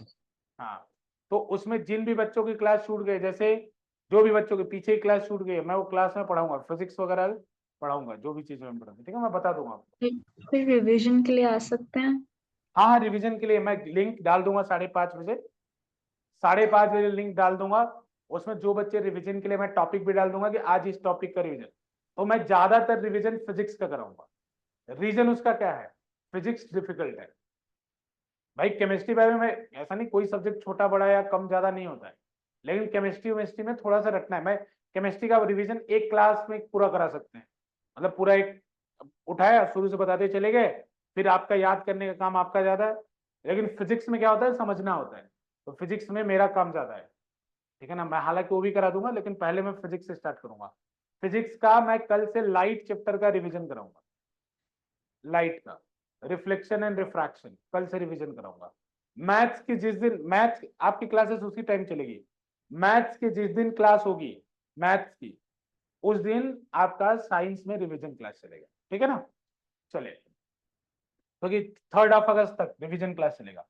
हाँ, तो उसमें जिन भी बच्चों की क्लास छूट गए, जैसे जो भी बच्चों के पीछे की क्लास छूट गई है, मैं वो क्लास में पढ़ाऊंगा, फिजिक्स वगैरह पढ़ाऊंगा, जो भी चीजें मैं पढ़ाऊंगा, ठीक है? मैं बता दूंगा आपको। फिर रिवीजन के लिए आ सकते हैं। हाँ हाँ, रिवीजन के लिए मैं लिंक डाल दूंगा 5:30 बजे। 5:30 बजे लिंक डाल दूंगा। उसमें जो बच्चे रिवीजन के लिए, मैं टॉपिक भी डाल दूंगा कि आज इस टॉपिक का रिवीजन। तो मैं ज्यादातर रिवीजन फिजिक्स का कराऊंगा। रीजन उसका क्या है? फिजिक्स डिफिकल्ट है भाई। केमिस्ट्री बारे में ऐसा नहीं, कोई सब्जेक्ट छोटा बड़ा या कम ज्यादा नहीं होता है, लेकिन केमिस्ट्री में थोड़ा सा रखना है। मैं केमिस्ट्री का रिवीजन एक क्लास में पूरा करा सकते हैं, मतलब पूरा एक उठाया शुरू से बताते चले गए, फिर आपका याद करने का काम आपका ज्यादा है। लेकिन फिजिक्स में क्या होता है, समझना होता है, तो फिजिक्स में मेरा काम ज्यादा है, ठीक है ना? मैं हालांकि वो भी करा दूंगा, लेकिन पहले मैं फिजिक्स से स्टार्ट करूंगा। फिजिक्स का मैं कल से लाइट चैप्टर का रिवीजन कराऊंगा, लाइट का रिफ्लेक्शन एंड रिफ्रैक्शन कल से रिवीजन कराऊंगा। मैथ्स की जिस दिन मैथ्स आपकी क्लासेस उसी टाइम चलेगी, मैथ्स की जिस दिन क्लास होगी मैथ्स की, उस दिन आपका साइंस में रिवीजन क्लास चलेगा, ठीक है ना? चले, क्योंकि 3 अगस्त तक रिवीजन क्लास चलेगा।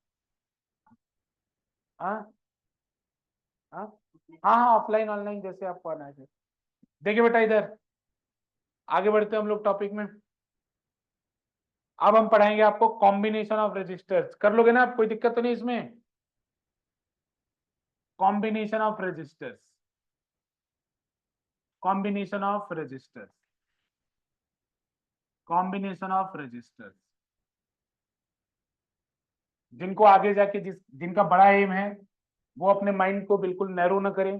हाँ हाँ हाँ हाँ, ऑफलाइन ऑनलाइन जैसे आपको आना है। देखिए बेटा इधर आगे बढ़ते हैं हम लोग टॉपिक में। अब हम पढ़ाएंगे आपको कॉम्बिनेशन ऑफ रेजिस्टर्स। कर लोगे ना आप, कोई दिक्कत तो नहीं इसमें? Combination of resistors, combination of resistors, combination of resistors. जिनको आगे जाके जिनका बड़ा एम है वो अपने माइंड को बिल्कुल नैरो ना करें।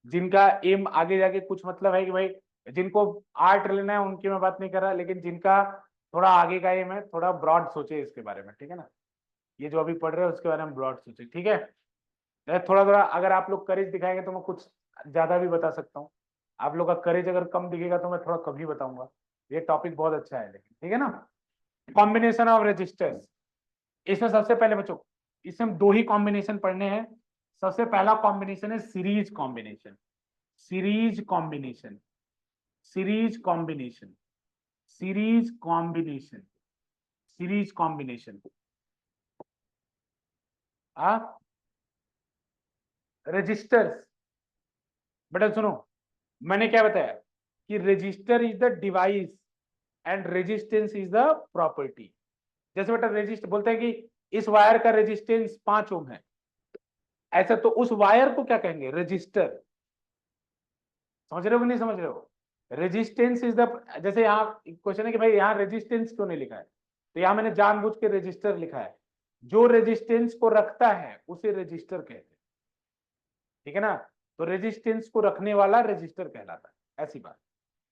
जिनका एम आगे जाके कुछ मतलब है कि भाई जिनको आर्ट लेना है उनकी मैं बात नहीं कर रहा, लेकिन जिनका थोड़ा आगे का एम है थोड़ा ब्रॉड सोचे इसके बारे में, ठीक है ना? ये जो अभी पढ़ रहे हैं उसके बारे में ब्रॉड सोचे, ठीक है? थोड़ा थोड़ा अगर आप लोग करेज दिखाएंगे तो मैं कुछ ज्यादा भी बता सकता हूँ। आप लोग का करेज अगर कम दिखेगा तो मैं थोड़ा कम ही बताऊंगा। ये टॉपिक बहुत अच्छा है लेकिन, ठीक है ना? Combination of resistors. इसमें सबसे पहले बच्चों, इसमें हम दो ही कॉम्बिनेशन पढ़ने हैं। सबसे पहला कॉम्बिनेशन है series combination, series combination, series combination, series combination, series combination. आप रजिस्टर्स, बेटा सुनो, मैंने क्या बताया कि register is the device and resistance is the property. जैसे बेटा रेजिस्टर बोलते हैं कि इस वायर का रेजिस्टेंस 5 ओम है, ऐसा तो उस वायर को क्या कहेंगे? रजिस्टर। समझ रहे हो कि नहीं समझ रहे हो? रेजिस्टेंस इज द, जैसे यहाँ क्वेश्चन है कि भाई यहाँ रेजिस्टेंस क्यों नहीं लिखा है, तो यहाँ मैंने जानबूझ के रजिस्टर लिखा है। जो रेजिस्टेंस को रखता है उसे रजिस्टर कहते हैं, ठीक है ना? तो रेजिस्टेंस को रखने वाला रजिस्टर कहलाता है, ऐसी बात,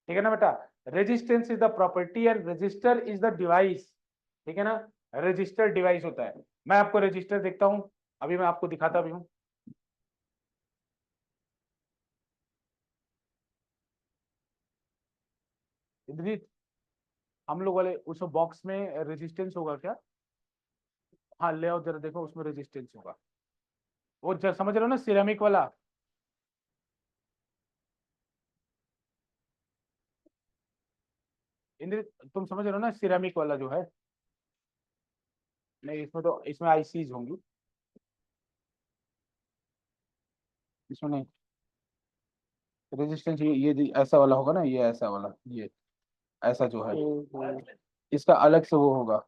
ठीक है ना बेटा? Resistance is the property and register is the device, ठीक है ना? रजिस्टर डिवाइस होता है। मैं आपको रजिस्टर देखता हूं, अभी मैं आपको दिखाता भी हूं। इंद्रजीत, हम लोग वाले उस बॉक्स में रेजिस्टेंस होगा क्या? हाँ ले आओ जरा, देखो उसमें रेजिस्टेंस होगा। वो समझ रहे हो ना, सिरेमिक वाला? इंद्रजीत तुम समझ रहे हो ना, सिरेमिक वाला जो है? नहीं इसमें तो, इसमें आईसीज होंगी, इसमें नहीं। रेजिस्टेंस ये ऐसा वाला होगा ना, ये ऐसा वाला, ये ऐसा जो है इसका अलग से वो होगा,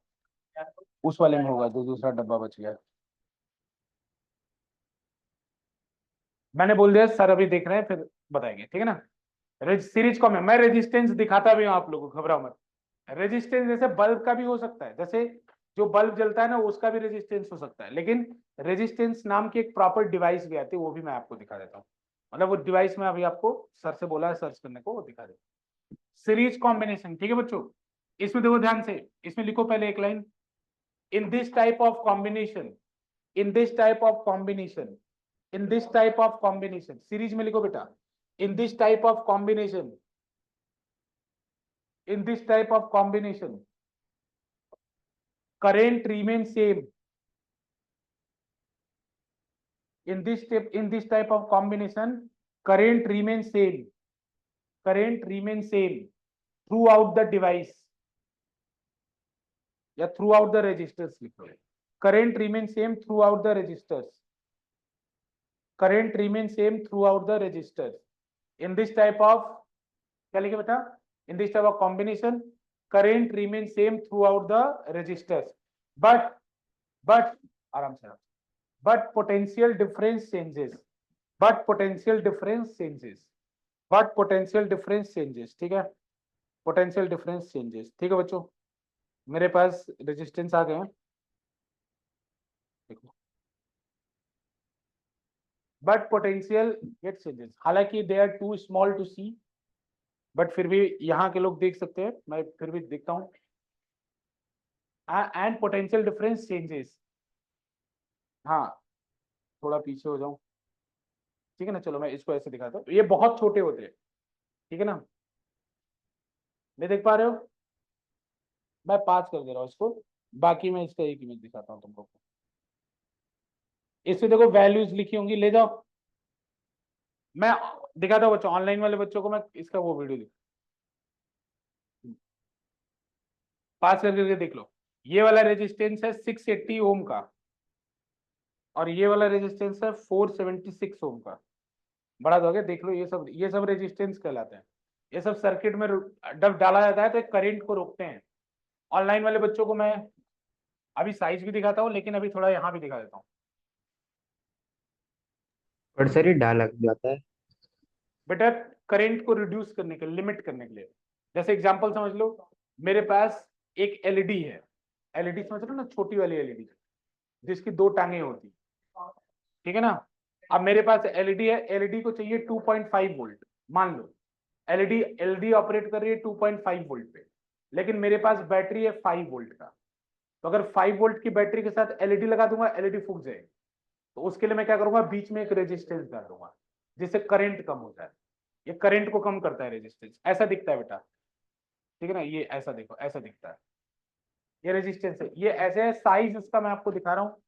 उस वाले में होगा जो दूसरा डब्बा बच गया। मैंने बोल दिया सर, अभी देख रहे हैं फिर बताएंगे, ठीक है ना? सीरीज कॉम है, मैं रेजिस्टेंस दिखाता भी हूँ आप लोगों को, घबराओ मत। रेजिस्टेंस जैसे बल्ब का भी हो सकता है, जैसे जो बल्ब जलता है ना उसका भी रेजिस्टेंस हो सकता है, लेकिन रेजिस्टेंस नाम की एक प्रॉपर डिवाइस भी आती है, वो भी मैं आपको दिखा देता हूँ। मतलब वो डिवाइस में अभी आपको सर से बोला है सर्च करने को, वो दिखा देता हूँ। सीरीज कॉम्बिनेशन, ठीक है बच्चों? इसमें देखो ध्यान से, इसमें लिखो पहले एक line, in this type of combination, in this type of combination, in this type of combination, series में लिखो बेटा, in this type of combination, in this type of combination, current remains same, in this type of combination, current remains same, current remains same throughout the device या throughout the registers लिखो, current remains same throughout the registers, current remains same throughout the registers, in this type of, क्या लिखे बेटा? In this type of combination, current remains same throughout the registers, but आराम से, but potential difference changes, but potential difference changes, but potential difference changes, ठीक है? potential difference changes, ठीक है बच्चों? मेरे पास रेजिस्टेंस आ गए हैं, देखो, but potential get changes, हालांकि they are too small to see, but फिर भी यहाँ के लोग देख सकते हैं, मैं फिर भी देखता हूँ। एंड पोटेंशियल डिफरेंस चेंजेस, हाँ थोड़ा पीछे हो जाऊं, ठीक है ना? चलो मैं इसको ऐसे दिखाता हूँ, ये बहुत छोटे होते हैं, ठीक है ना? नहीं देख पा रहे हो? मैं पास कर दे रहा हूँ इसको, बाकी मैं इसका एक इमेज दिखाता हूँ तुमको। इसमें देखो वैल्यूज लिखी होंगी, ले जाओ, मैं दिखाता हूँ बच्चों, ऑनलाइन वाले बच्चों को मैं इसका वो वीडियो दिखा, पास करके देख लो। ये वाला रेजिस्टेंस है 680 ओम का, और ये वाला रेजिस्टेंस है 476 ओम का। बढ़ा दोगे, देख लो, ये सब रेजिस्टेंस कहलाते हैं। ये सब सर्किट में जब डाला जाता है तो एक करंट को रोकते हैं, ऑनलाइन वाले बच्चों को मैं अभी साइज भी दिखाता हूँ, लेकिन अभी थोड़ा यहाँ भी दिखा देता हूँ। पर सर ये डाल लग जाता है। बेटा करंट को रिड्यूस करने के, लिमिट करने के लिए, जैसे एग्जांपल समझ लो, मेरे पास एक एलईडी है, एलईडी समझ लो ना, छोटी वाली एलईडी जिसकी 2 टांगे होती, ठीक है ना। अब मेरे पास एलईडी है, एलईडी को चाहिए 2.5 वोल्ट, मान लो एलईडी एलईडी ऑपरेट कर रही है 2.5 वोल्ट पे, लेकिन मेरे पास बैटरी है 5 वोल्ट का। तो अगर 5 वोल्ट की बैटरी के साथ एलईडी लगा दूंगा, एलईडी फूक जाएगी। तो उसके लिए मैं क्या करूंगा, बीच में एक रेजिस्टेंस डाल दूंगा जिससे करंट कम हो जाए। ये करंट को कम करता है रेजिस्टेंस, ऐसा दिखता है बेटा, ठीक है ना। ये ऐसा देखो, ऐसा दिखता है, ये रेजिस्टेंस है, ये ऐसे है। साइज उसका मैं आपको दिखा रहा हूँ,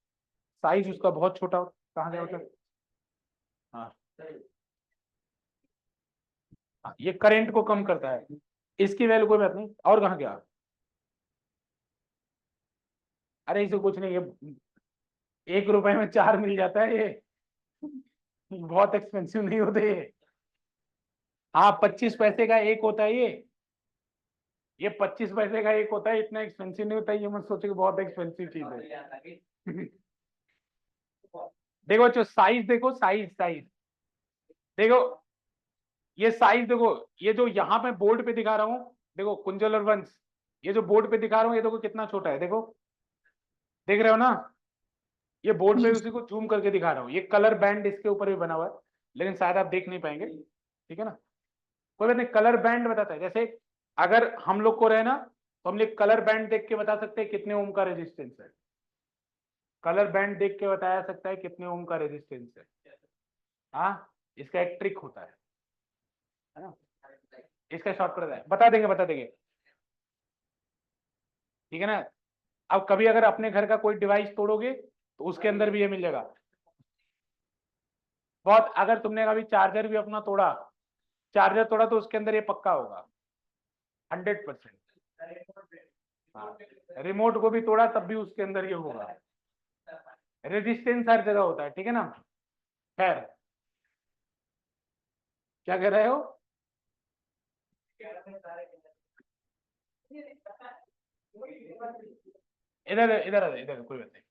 साइज उसका बहुत छोटा हो, कहाँ गया मतलब, हाँ हाँ, ये करंट को कम करता है, इसकी वैल्यू कोई बात नहीं। और कहाँ गया, अरे इसे कुछ नहीं, ये 1 रुपए में 4 मिल जाता है, ये बहुत एक्सपेंसिव नहीं होते ये। हाँ 25 पैसे का एक होता है ये 25 पैसे का एक होता है, इतना एक्सपेंसिव नहीं होता है, ये मत सोचो कि बहुत एक्सपेंसिव चीज है। देखो बच्चों, साइज देखो, साइज साइज देखो, ये साइज देखो, ये जो यहाँ पे बोर्ड पे दिखा रहा हूँ, देखो कुंजल और वंश, ये जो बोर्ड पे दिखा रहा हूँ, ये देखो कितना छोटा है, देखो देख रहे हो ना, ये बोर्ड पे Yes. उसी को जूम करके दिखा रहा हूँ। ये कलर बैंड इसके ऊपर भी बना हुआ है, लेकिन शायद आप देख नहीं पाएंगे, ठीक है ना। कोई बात नहीं, कलर बैंड बताता है, जैसे अगर हम लोग को रहे ना, तो हम लोग कलर बैंड देख के बता सकते हैं कितने ओम का रेजिस्टेंस है। कलर बैंड देख के बताया सकता है कितने ओम का रेजिस्टेंस है। हाँ, इसका एक ट्रिक होता है ना, इसका शॉर्टकट है, बता देंगे, बता देंगे, ठीक है ना। अब कभी अगर अपने घर का कोई डिवाइस तोड़ोगे तो उसके अंदर भी ये मिल जाएगा। बहुत, अगर तुमने कभी चार्जर भी अपना तोड़ा, चार्जर तोड़ा तो उसके अंदर ये पक्का होगा 100%। हाँ, रिमोट को भी तोड़ा तब भी उसके अंदर ये होगा। रेजिस्टेंस हर जगह होता है, ठीक है ना। खैर, क्या कह रहे हो, इधर इधर इधर, कोई बात नहीं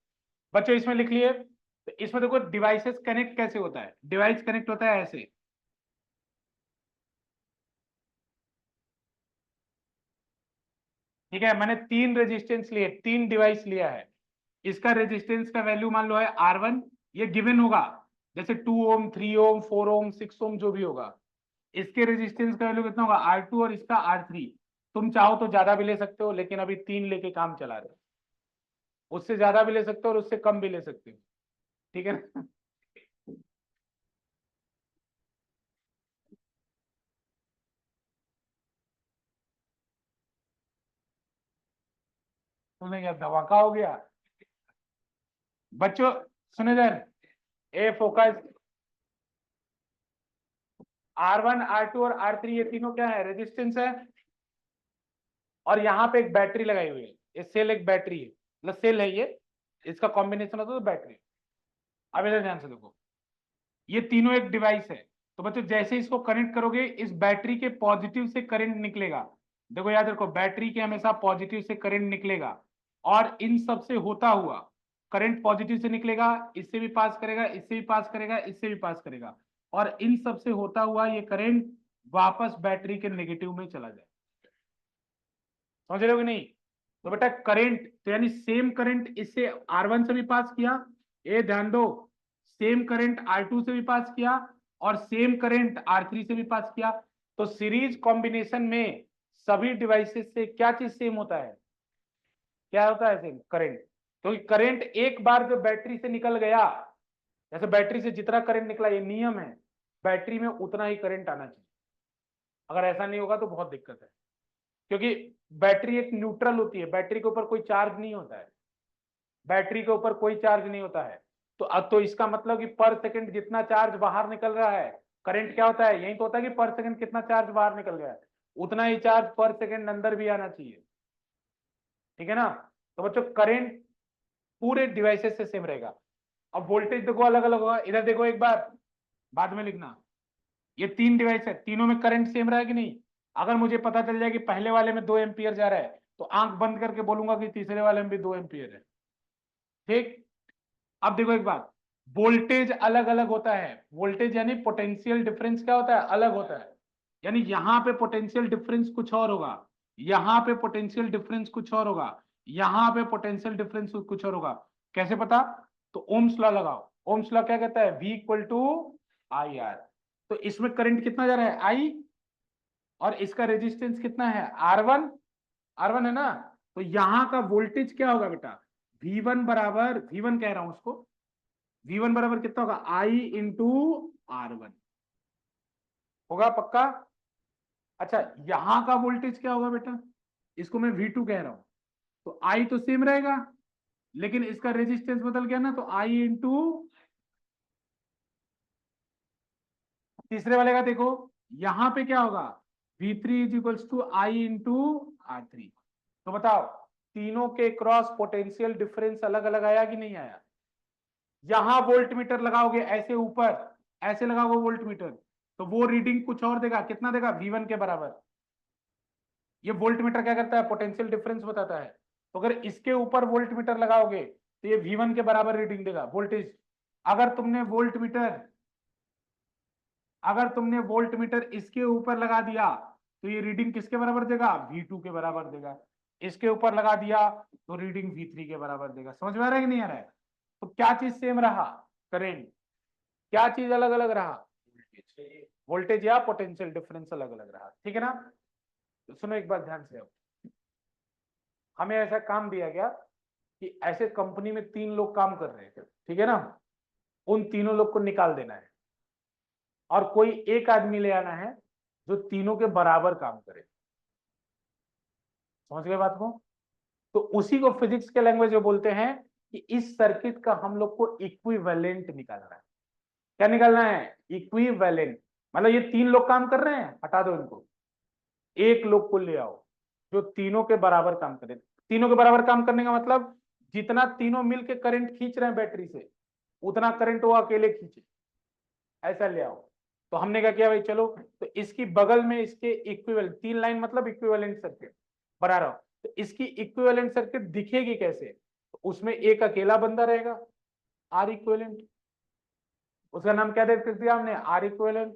बच्चों, इसमें लिख लिए। तो इसमें देखो डिवाइसेस कनेक्ट कैसे होता है, डिवाइस कनेक्ट होता है ऐसे, ठीक है। मैंने 3 रेजिस्टेंस लिए, 3 डिवाइस लिया है, इसका रेजिस्टेंस का वैल्यू मान लो है R1, ये गिवन होगा, जैसे 2 ओम 3 ओम 4 ओम 6 ओम जो भी होगा। इसके रेजिस्टेंस का वैल्यू कितना होगा R2, और इसका R3। तुम चाहो तो ज्यादा भी ले सकते हो, लेकिन अभी 3 लेके काम चला रहे हो, उससे ज्यादा भी ले सकते हो और उससे कम भी ले सकते हो, ठीक है ना। तुम्हें क्या धमाका हो गया बच्चों, सुनो इधर, ए फोकस। R1 R2 और R3 ये तीनों क्या है, रेजिस्टेंस है, और यहाँ पे एक बैटरी लगाई हुई है, ये सेल एक बैटरी है, मतलब सेल है ये, इसका कॉम्बिनेशन होता है तो बैटरी। अब इधर ध्यान से देखो, ये तीनों एक डिवाइस है, तो बच्चों जैसे इसको कनेक्ट करोगे, इस बैटरी के पॉजिटिव से करंट निकलेगा। देखो याद रखो, बैटरी के हमेशा पॉजिटिव से करंट निकलेगा, और इन सब से होता हुआ करंट पॉजिटिव से निकलेगा, इससे भी पास करेगा, इससे भी पास करेगा, इससे भी पास करेगा, और इन सब से होता हुआ ये करंट वापस बैटरी के नेगेटिव में चला जाए। समझ रहे हो कि नहीं। तो बेटा करंट, तो यानी सेम करंट इससे R1 से भी पास किया, ये ध्यान दो, सेम करंट R2 से भी पास किया, और सेम करंट R3 से भी पास किया। तो सीरीज कॉम्बिनेशन में सभी डिवाइसेस से क्या चीज सेम होता है, क्या होता है सेम, करंट। क्योंकि करंट एक बार जो बैटरी से निकल गया, जैसे बैटरी से जितना करंट निकला, ये नियम है, बैटरी में उतना ही करंट आना चाहिए। अगर ऐसा नहीं होगा तो बहुत दिक्कत है, क्योंकि बैटरी एक न्यूट्रल होती है, बैटरी के ऊपर कोई चार्ज नहीं होता है, बैटरी के ऊपर कोई चार्ज नहीं होता है। तो अब तो इसका मतलब कि पर सेकंड जितना चार्ज बाहर निकल रहा है, करंट क्या होता है, यही तो होता है कि पर सेकंड कितना चार्ज बाहर निकल गया है, उतना ही चार्ज पर सेकंड अंदर भी आना चाहिए, ठीक है ना। तो बच्चों करंट पूरे डिवाइसेस से सेम रहेगा। अब वोल्टेज देखो अलग अलग होगा, इधर देखो एक बार, बाद में लिखना, ये 3 डिवाइस है, तीनों में करंट सेम रहा है कि नहीं। अगर मुझे पता चल जाए कि पहले वाले में 2 एम्पियर जा रहा है, तो आंख बंद करके बोलूंगा कि तीसरे वाले में भी 2 एम्पियर है। ठीक, अब देखो एक बात, वोल्टेज अलग अलग होता है। वोल्टेज यानी पोटेंशियल डिफरेंस क्या होता है, अलग होता है। यानी यहां पे पोटेंशियल डिफरेंस कुछ और होगा, यहां पे पोटेंशियल डिफरेंस कुछ और होगा, यहां पे पोटेंशियल डिफरेंस कुछ और होगा। कैसे पता? तो ओम्स लॉ लगाओ। ओम्स लॉ क्या कहता है? V equal to I R. तो इसमें करंट कितना जा रहा है? I, और इसका रेजिस्टेंस कितना है? R1। R1 है ना, तो यहां का वोल्टेज क्या होगा बेटा? V1 बराबर, V1 कह रहा हूं उसको, V1 बराबर कितना होगा? I इंटू R1 होगा पक्का? अच्छा, यहां का वोल्टेज क्या होगा बेटा? इसको मैं V2 कह रहा हूं, तो I तो सेम रहेगा, लेकिन इसका रेजिस्टेंस बदल गया ना, तो I इंटू तीसरे वाले का देखो, यहां पे क्या होगा? V3 is equals to I into R3। तो बताओ, तीनों के क्रॉस पोटेंशियल डिफरेंस अलग अलग आया कि नहीं आया? यहां वोल्ट मीटर लगाओगे ऐसे ऊपर, ऐसे लगाओगे वोल्ट मीटर, तो वो रीडिंग कुछ और देगा। कितना देगा? V1 के बराबर। ये वोल्ट मीटर क्या करता है? पोटेंशियल डिफरेंस बताता है। तो अगर इसके ऊपर वोल्ट मीटर लगाओगे तो ये V1 के बराबर रीडिंग देगा वोल्टेज। अगर तुमने वोल्ट मीटर, अगर तुमने वोल्ट मीटर इसके ऊपर लगा दिया तो ये रीडिंग किसके बराबर देगा? V2 के बराबर देगा। इसके ऊपर लगा दिया तो रीडिंग V3 के बराबर देगा। समझ में आ रहा है कि नहीं आ रहा है? तो क्या चीज सेम रहा? करेंट। क्या चीज अलग अलग रहा? वोल्टेज या पोटेंशियल डिफरेंस अलग अलग रहा। ठीक है ना? तो सुनो एक बात ध्यान से, अब हमें ऐसा काम दिया गया कि ऐसे कंपनी में 3 लोग काम कर रहे हैं, ठीक है ना? उन तीनों लोग को निकाल देना है और कोई एक आदमी ले आना है जो तीनों के बराबर काम करे। समझ गए बात को? तो उसी को फिजिक्स के लैंग्वेज में बोलते हैं कि इस सर्किट का हम लोग को इक्विवेलेंट निकालना है। क्या निकालना है? इक्विवेलेंट। मतलब ये 3 लोग काम कर रहे हैं, हटा दो इनको, एक लोग को ले आओ जो तीनों के बराबर काम करे। तीनों के बराबर काम करने का मतलब, जितना तीनों मिलके करंट खींच रहे हैं बैटरी से, उतना करंट वो अकेले खींचे, ऐसा ले आओ। तो हमने क्या किया भाई, चलो तो इसकी बगल में इसके इक्विवेलेंट, 3 लाइन मतलब इक्विवेलेंट सर्किट बना रहा हूं। तो इसकी इक्विवेलेंट सर्किट दिखेगी कैसे? तो उसमें एक अकेला बंदा रहेगा, आर इक्विवेलेंट, उसका नाम क्या दे दिया हमने? R equivalent.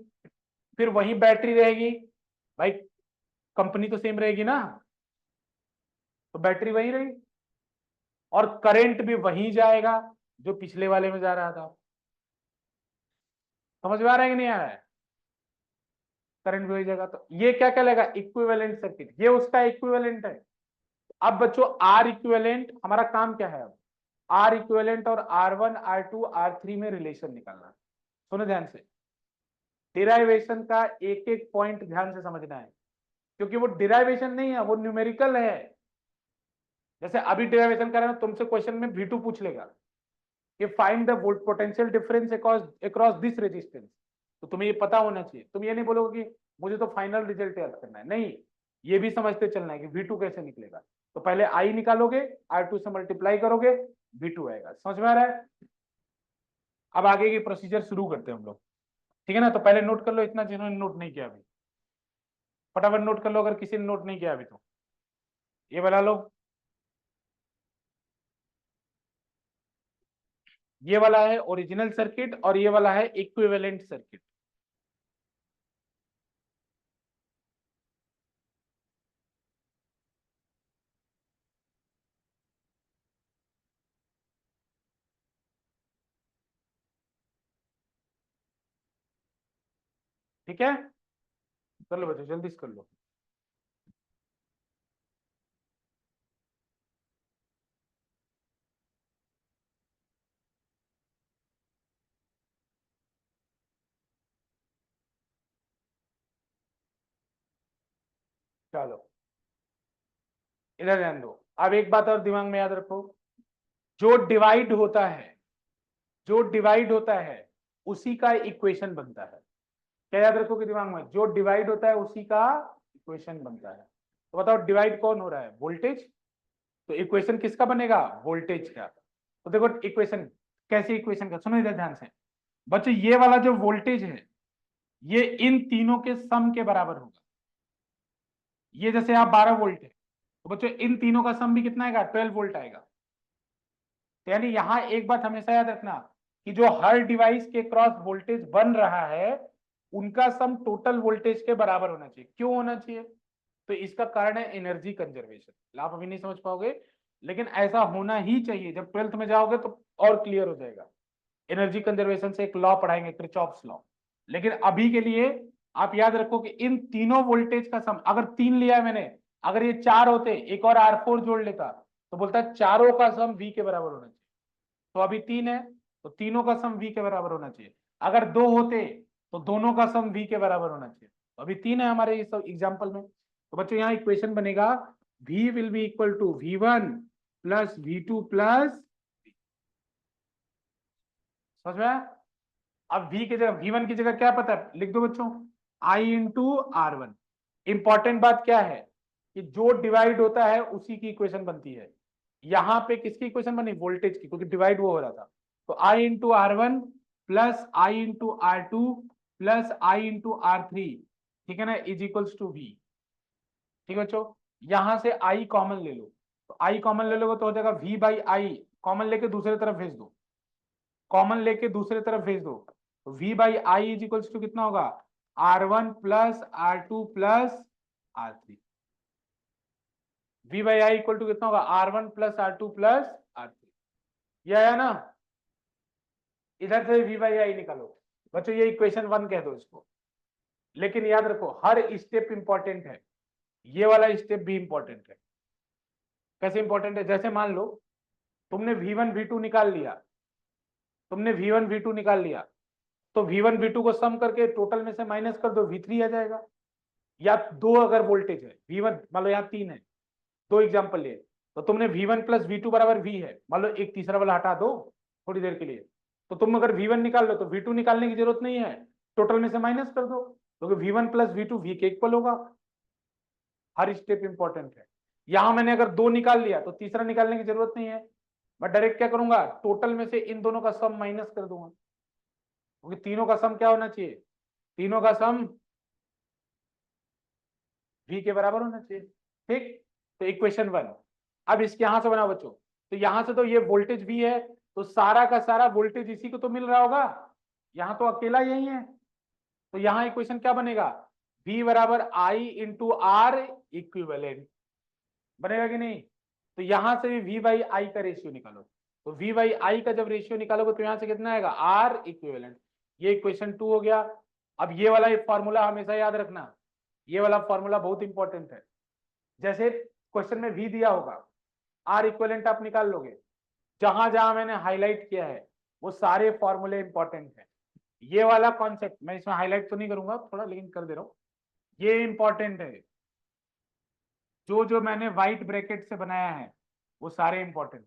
फिर वही बैटरी रहेगी भाई, कंपनी तो सेम रहेगी ना, तो बैटरी वही रहेगी, और करंट भी वही जाएगा जो पिछले वाले में जा रहा था। समझ में आ रहा है कि नहीं आ रहा है? करंट भी वही जाएगा। तो ये क्या कहलाएगा? Equivalent circuit. ये उसका इक्विवेलेंट है। अब बच्चों, आर इक्विवेलेंट हमारा काम क्या है? अब आर इक्विवेलेंट और R1 R2 R3 में रिलेशन निकालना। सुनो ध्यान से, डिराइवेशन का एक एक पॉइंट ध्यान से समझना है, क्योंकि वो डिराइवेशन नहीं है, वो न्यूमेरिकल है। जैसे अभी डिराइवेशन कर रहे हैं, तुमसे क्वेश्चन में V2 पूछ लेगा कि find the volt potential difference across this resistance, तो तुम्हें ये पता होना चाहिए। तुम ये नहीं बोलोगे कि मुझे तो फाइनल रिजल्ट याद करना है, नहीं, ये भी समझते चलना है कि V2 कैसे निकलेगा। तो पहले I निकालोगे, R2 से मल्टीप्लाई करोगे, V2 आएगा। समझ में आ रहा है? अब आगे की प्रोसीजर शुरू करते हैं हम लोग, ठीक है ना? तो पहले नोट कर लो, इतना जिन्होंने नोट नहीं किया अभी, फटाफट नोट कर लो अगर किसी ने नोट नहीं किया अभी तो। ये बना लो, ये वाला है ओरिजिनल सर्किट और ये वाला है इक्विवेलेंट सर्किट। ठीक है, कर लो बच्चों, जल्दी से कर लो। चलो इधर ध्यान दो। अब एक बात और दिमाग में याद रखो, जो डिवाइड होता है, जो डिवाइड होता है उसी का इक्वेशन बनता है। क्या याद रखोगे दिमाग में? जो डिवाइड होता है उसी का इक्वेशन बनता है। तो बताओ डिवाइड कौन हो रहा है? वोल्टेज। तो इक्वेशन किसका बनेगा? वोल्टेज का। तो देखो इक्वेशन, कैसी इक्वेशन का, सुनो इधर ध्यान से बच्चों। ये वाला जो वोल्टेज है ये इन तीनों के सम के बराबर होगा। ये जैसे आप 12 वोल्ट है, तो बच्चों इन तीनों का सम भी कितना आएगा, 12 वोल्ट आएगा। तो यानी यहां एक बात हमेशा याद रखना कि जो हर डिवाइस के क्रॉस वोल्टेज बन रहा है उनका सम टोटल वोल्टेज के बराबर होना चाहिए। क्यों होना चाहिए? तो इसका कारण है एनर्जी कंजर्वेशन। आप अभी नहीं समझ पाओगे, लेकिन ऐसा होना ही चाहिए। जब 12th में जाओगे तो और क्लियर हो जाएगा। एनर्जी कंजर्वेशन से एक लॉ पढ़ाएंगे, किरचॉफ्स लॉ। लेकिन अभी के लिए आप याद रखो कि इन तीनों वोल्टेज का सम, अगर 3 लिया है मैंने, अगर ये 4 होते, एक और R4 जोड़ लेता, तो बोलता चारों का सम V के बराबर होना चाहिए। तो अभी 3 है, तो तीनों का सम V के बराबर होना चाहिए। अगर 2 होते तो दोनों का सम V के बराबर होना चाहिए। तो अभी 3 है हमारे इस एग्जाम्पल में। तो बच्चों यहाँ इक्वेशन बनेगा V will be equal to V1 plus V2 plus, समझ में आया? अब V की जगह V1 की जगह क्या पता है, लिख दो बच्चों, I इंटू R1। इंपॉर्टेंट बात क्या है कि जो डिवाइड होता है उसी की इक्वेशन बनती है। यहां पे किसकी इक्वेशन बनी, वोल्टेज की, क्योंकि डिवाइड वो हो रहा था। तो I into R1 plus I into R2 plus I into R3, ठीक है ना, इज इक्वल्स टू V। ठीक है बच्चों, यहां से I कॉमन ले लो, तो I कॉमन ले लोगे तो हो जाएगा V बाई आई, कॉमन लेके दूसरे तरफ भेज दो, कॉमन लेके दूसरे तरफ भेज दो, तो V by I is equals to कितना होगा, R1 plus R2 plus R3। V by I equal to कितना होगा, R1 plus R2 plus R3। ये आया ना? इधर से V बाई आई निकालो बच्चों, ये इक्वेशन 1 कह दो इसको। लेकिन याद रखो हर स्टेप इंपॉर्टेंट है, ये वाला स्टेप भी इंपॉर्टेंट है। कैसे इंपॉर्टेंट है? जैसे मान लो तुमने V1 V2 निकाल लिया, तुमने V1 V2 निकाल लिया, तो V1 V2 को सम करके टोटल में से माइनस कर दो, V3 आ जाएगा। या दो अगर वोल्टेज है, V1 मान लो यहाँ 3 है, दो एग्जांपल लिए, तो तुमने V1 प्लस V2 बराबर V है, मान लो एक तीसरा वाला हटा दो थोड़ी देर के लिए, तो तुम अगर V1 निकाल लो तो V2 निकालने की जरूरत नहीं है, टोटल में से माइनस कर दो, क्योंकि V1 प्लस V2 V के इक्वल होगा। हर स्टेप इंपॉर्टेंट है। यहां मैंने अगर दो निकाल लिया तो तीसरा निकालने की जरूरत नहीं है, मैं डायरेक्ट क्या करूंगा, टोटल में से इन दोनों का सम माइनस कर दूंगा, क्योंकि तीनों का सम क्या होना चाहिए, तीनों का सम V के बराबर होना चाहिए। ठीक, तो इक्वेशन 1। अब इसके यहां से बना बच्चों, तो यहां से तो ये वोल्टेज V है, तो सारा का सारा वोल्टेज इसी को तो मिल रहा होगा, यहां तो अकेला यही है। तो यहां इक्वेशन क्या बनेगा, V बराबर I इंटू आर इक्विवेलेंट, बनेगा कि नहीं? तो यहां से भी V बाई आई का रेशियो निकालो, तो V बाई आई का जब रेशियो निकालोगे तो यहां से कितना आएगा, R इक्विवेलेंट। ये इक्वेशन 2 हो गया। अब ये वाला फॉर्मूला हमेशा याद रखना, ये वाला फॉर्मूला बहुत इंपॉर्टेंट है। जैसे क्वेश्चन में V दिया होगा, R इक्विवेलेंट आप निकाल लोगे, जहां जहां मैंने हाईलाइट किया है वो सारे फॉर्मूले इंपॉर्टेंट है। ये वाला कॉन्सेप्ट मैं इसमें हाईलाइट तो नहीं करूंगा थोड़ा, लेकिन कर दे रहा हूं, ये इंपॉर्टेंट है। जो जो मैंने व्हाइट ब्रैकेट से बनाया है वो सारे इंपॉर्टेंट,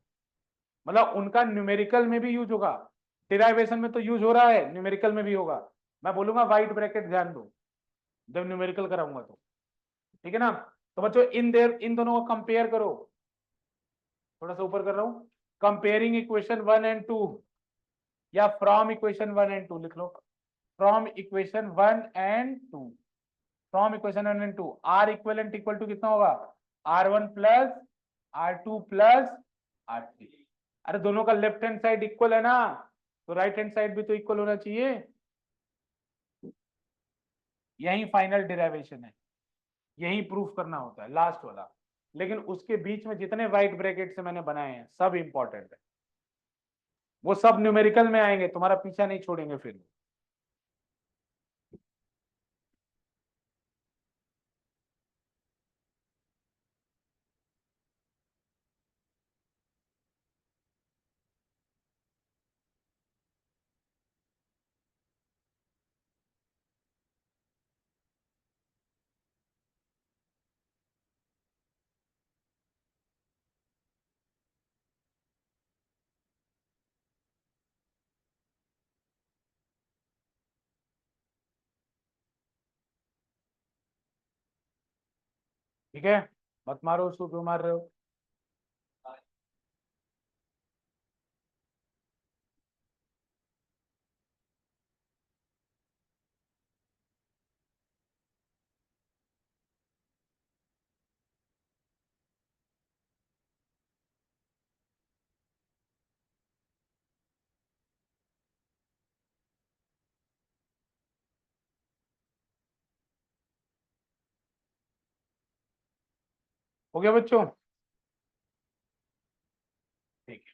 मतलब उनका न्यूमेरिकल में भी यूज होगा, डिराइवेशन में तो यूज हो रहा है, न्यूमेरिकल में भी होगा। मैं बोलूंगा व्हाइट ब्रैकेट ध्यान दो जब न्यूमेरिकल कराऊंगा तो, ठीक है ना? तो बच्चों इन दोनों को कंपेयर करो, थोड़ा सा ऊपर कर रहा हूं, कंपेयरिंग इक्वेशन 1 एंड 2, या फ्रॉम इक्वेशन 1 एंड 2 लिख लो, from equation 1 and 2, from equation 1 and 2, R equivalent equal to कितना होगा, R1 plus R2 plus R3। अरे दोनों का लेफ्ट हैंड साइड इक्वल है ना, तो राइट हैंड साइड भी तो इक्वल होना चाहिए। यही फाइनल डेरिवेशन है, यही प्रूफ करना होता है लास्ट वाला। लेकिन उसके बीच में जितने व्हाइट ब्रैकेट से मैंने बनाए हैं सब इंपॉर्टेंट है, वो सब न्यूमेरिकल में आएंगे, तुम्हारा पीछा नहीं छोड़ेंगे फिर। ठीक है, मत मारो उसको, क्यों मार रहे हो? हो गया बच्चों? ठीक है,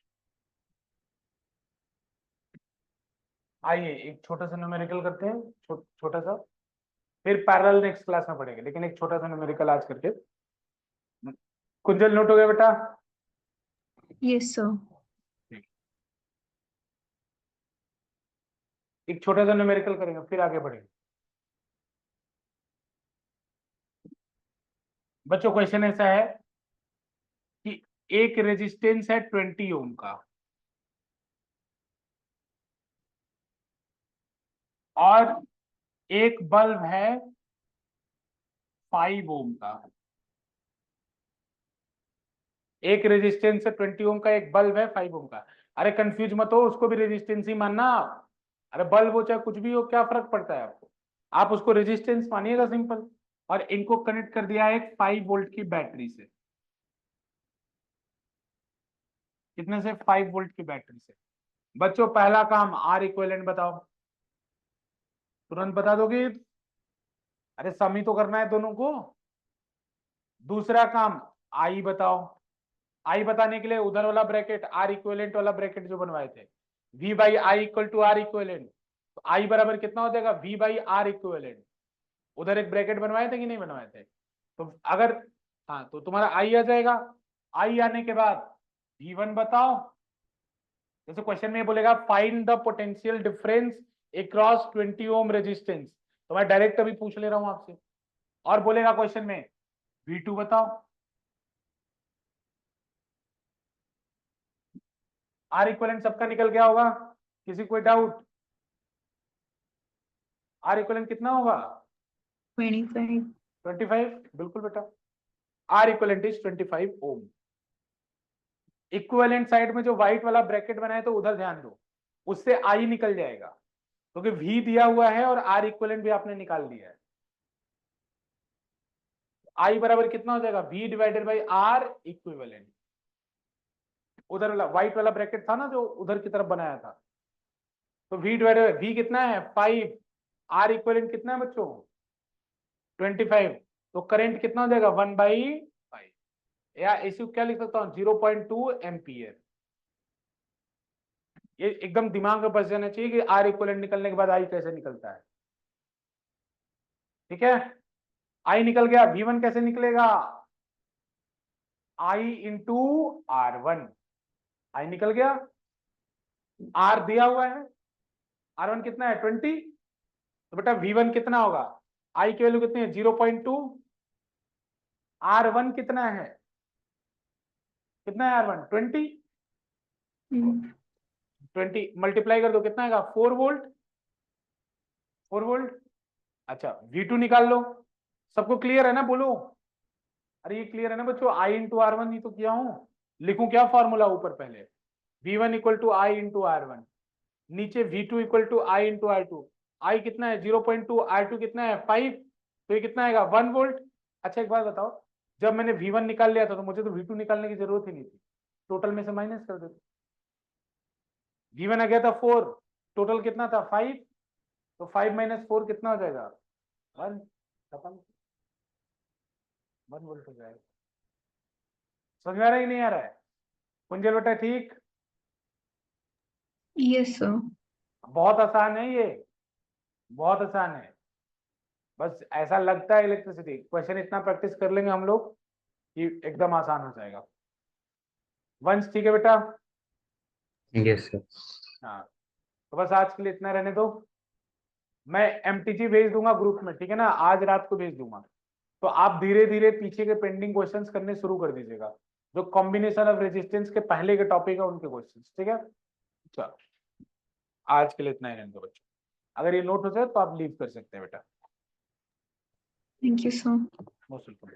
आइए एक छोटा सा न्यूमेरिकल करते हैं, छोटा सा, फिर पैरेलल नेक्स्ट क्लास में पढ़ेंगे, लेकिन एक छोटा सा न्यूमेरिकल आज करके। कुंजल नोट हो गया बेटा? Yes, sir. ठीक, एक छोटा सा न्यूमेरिकल करेंगे फिर आगे बढ़ेंगे। बच्चों क्वेश्चन ऐसा है कि एक रेजिस्टेंस है 20 ओम का और एक बल्ब है 5 ओम का। एक रेजिस्टेंस है 20 ओम का, एक बल्ब है 5 ओम का। अरे कंफ्यूज मत हो, उसको भी रेजिस्टेंस ही मानना। अरे बल्ब हो चाहे कुछ भी हो, क्या फर्क पड़ता है आपको? आप उसको रेजिस्टेंस मानिएगा सिंपल। और इनको कनेक्ट कर दिया है एक 5 वोल्ट की बैटरी से। कितने से? 5 वोल्ट की बैटरी से। बच्चों पहला काम आर इक्विवेलेंट बताओ, तुरंत बता दोगे? अरे सम ही तो करना है दोनों को। दूसरा काम आई बताओ। आई बताने के लिए उधर वाला ब्रैकेट, आर इक्विवेलेंट वाला ब्रैकेट जो बनवाए थे, V by I equal to R equivalent, तो आई बराबर कितना हो जाएगा? V by R equivalent. उधर एक ब्रैकेट बनवाए थे कि नहीं बनवाए थे? तो अगर, हाँ, तो तुम्हारा आई आ जाएगा। आई आने के बाद V1 बताओ। जैसे क्वेश्चन में बोलेगा find the potential difference across 20 ohm resistance, तो मैं डायरेक्ट अभी पूछ ले रहा हूं आपसे। और बोलेगा क्वेश्चन में V2 बताओ। आर इक्विवेलेंट सबका निकल गया होगा, किसी कोई डाउट? आर इक्विवेलेंट कितना होगा? 25. 25, बिल्कुल बेटा। R equivalent is 25 ohm. Equivalent side में जो व्हाइट वाला ब्रैकेट बनाया तो उधर ध्यान दो, उससे आई निकल जाएगा क्योंकि V दिया हुआ है और आर इक्विवेलेंट भी आपने निकाल दिया है। आई बराबर कितना हो जाएगा? V divided by R equivalent. उधर वाला व्हाइट वाला ब्रैकेट था ना जो उधर की तरफ बनाया था, तो V डिवाइडेड बाई V कितना है? 5। आर इक्विवेलेंट कितना है बच्चों? 25। तो करंट कितना हो जाएगा? 1/5, या इसी को क्या लिख सकता हूँ? 0.2 एम्पियर। ये एकदम दिमाग में बस जाना चाहिए कि आर इक्विवेलेंट निकलने के बाद आई कैसे निकलता है। ठीक है, आई निकल गया। V1 कैसे निकलेगा? आई इंटू R1। आई निकल गया, आर दिया हुआ है, R1 कितना है? 20। तो बेटा V1 कितना होगा? आई की वैल्यू कितनी है? 0.2। R1 कितना है? कितना है R1? 20। 20 मल्टीप्लाई कर दो, कितना आएगा? 4 वोल्ट। 4 वोल्ट। अच्छा V2 निकाल लो। सबको क्लियर है ना? बोलो। अरे ये क्लियर है ना बच्चों? आई इंटू R1 ही तो किया हूं। लिखूं क्या फॉर्मूला ऊपर? पहले V1 equal to I into R1, नीचे V2 equal to I into R2। I कितना है? 0.2, R2 कितना है? 5। तो ये कितना आएगा? 1 वोल्ट। अच्छा एक बात बताओ, जब मैंने V1 निकाल लिया था तो मुझे तो V2 निकालने की जरूरत ही नहीं थी, टोटल में से माइनस कर देते। V1 आ गया था 4, टोटल कितना था? 5। तो 5 माइनस 4 कितना हो जाएगा? 1। खत्म, 1 वोल्ट हो जाएगा। समझ में आ रहा है कि नहीं आ रहा है? कुंजल बेटा ठीक? Yes, sir. बहुत आसान है ये, बहुत आसान है। बस ऐसा लगता है इलेक्ट्रिसिटी, क्वेश्चन इतना प्रैक्टिस कर लेंगे हम लोग कि एकदम आसान हो जाएगा। वंश ठीक है बेटा? Yes sir. हाँ, तो बस आज के लिए इतना रहने दो। मैं MTG भेज दूंगा ग्रुप में, ठीक है ना? आज रात को भेज दूंगा, तो आप धीरे धीरे पीछे के पेंडिंग क्वेश्चंस करने शुरू कर दीजिएगा, जो कॉम्बिनेशन ऑफ रेजिस्टेंस के पहले के टॉपिक है उनके क्वेश्चंस, ठीक है? चलो आज के लिए इतना ही रहने दो बच्चों। अगर ये नोट हो जाए तो आप लीव कर सकते हैं बेटा। Thank you, sir. Most welcome.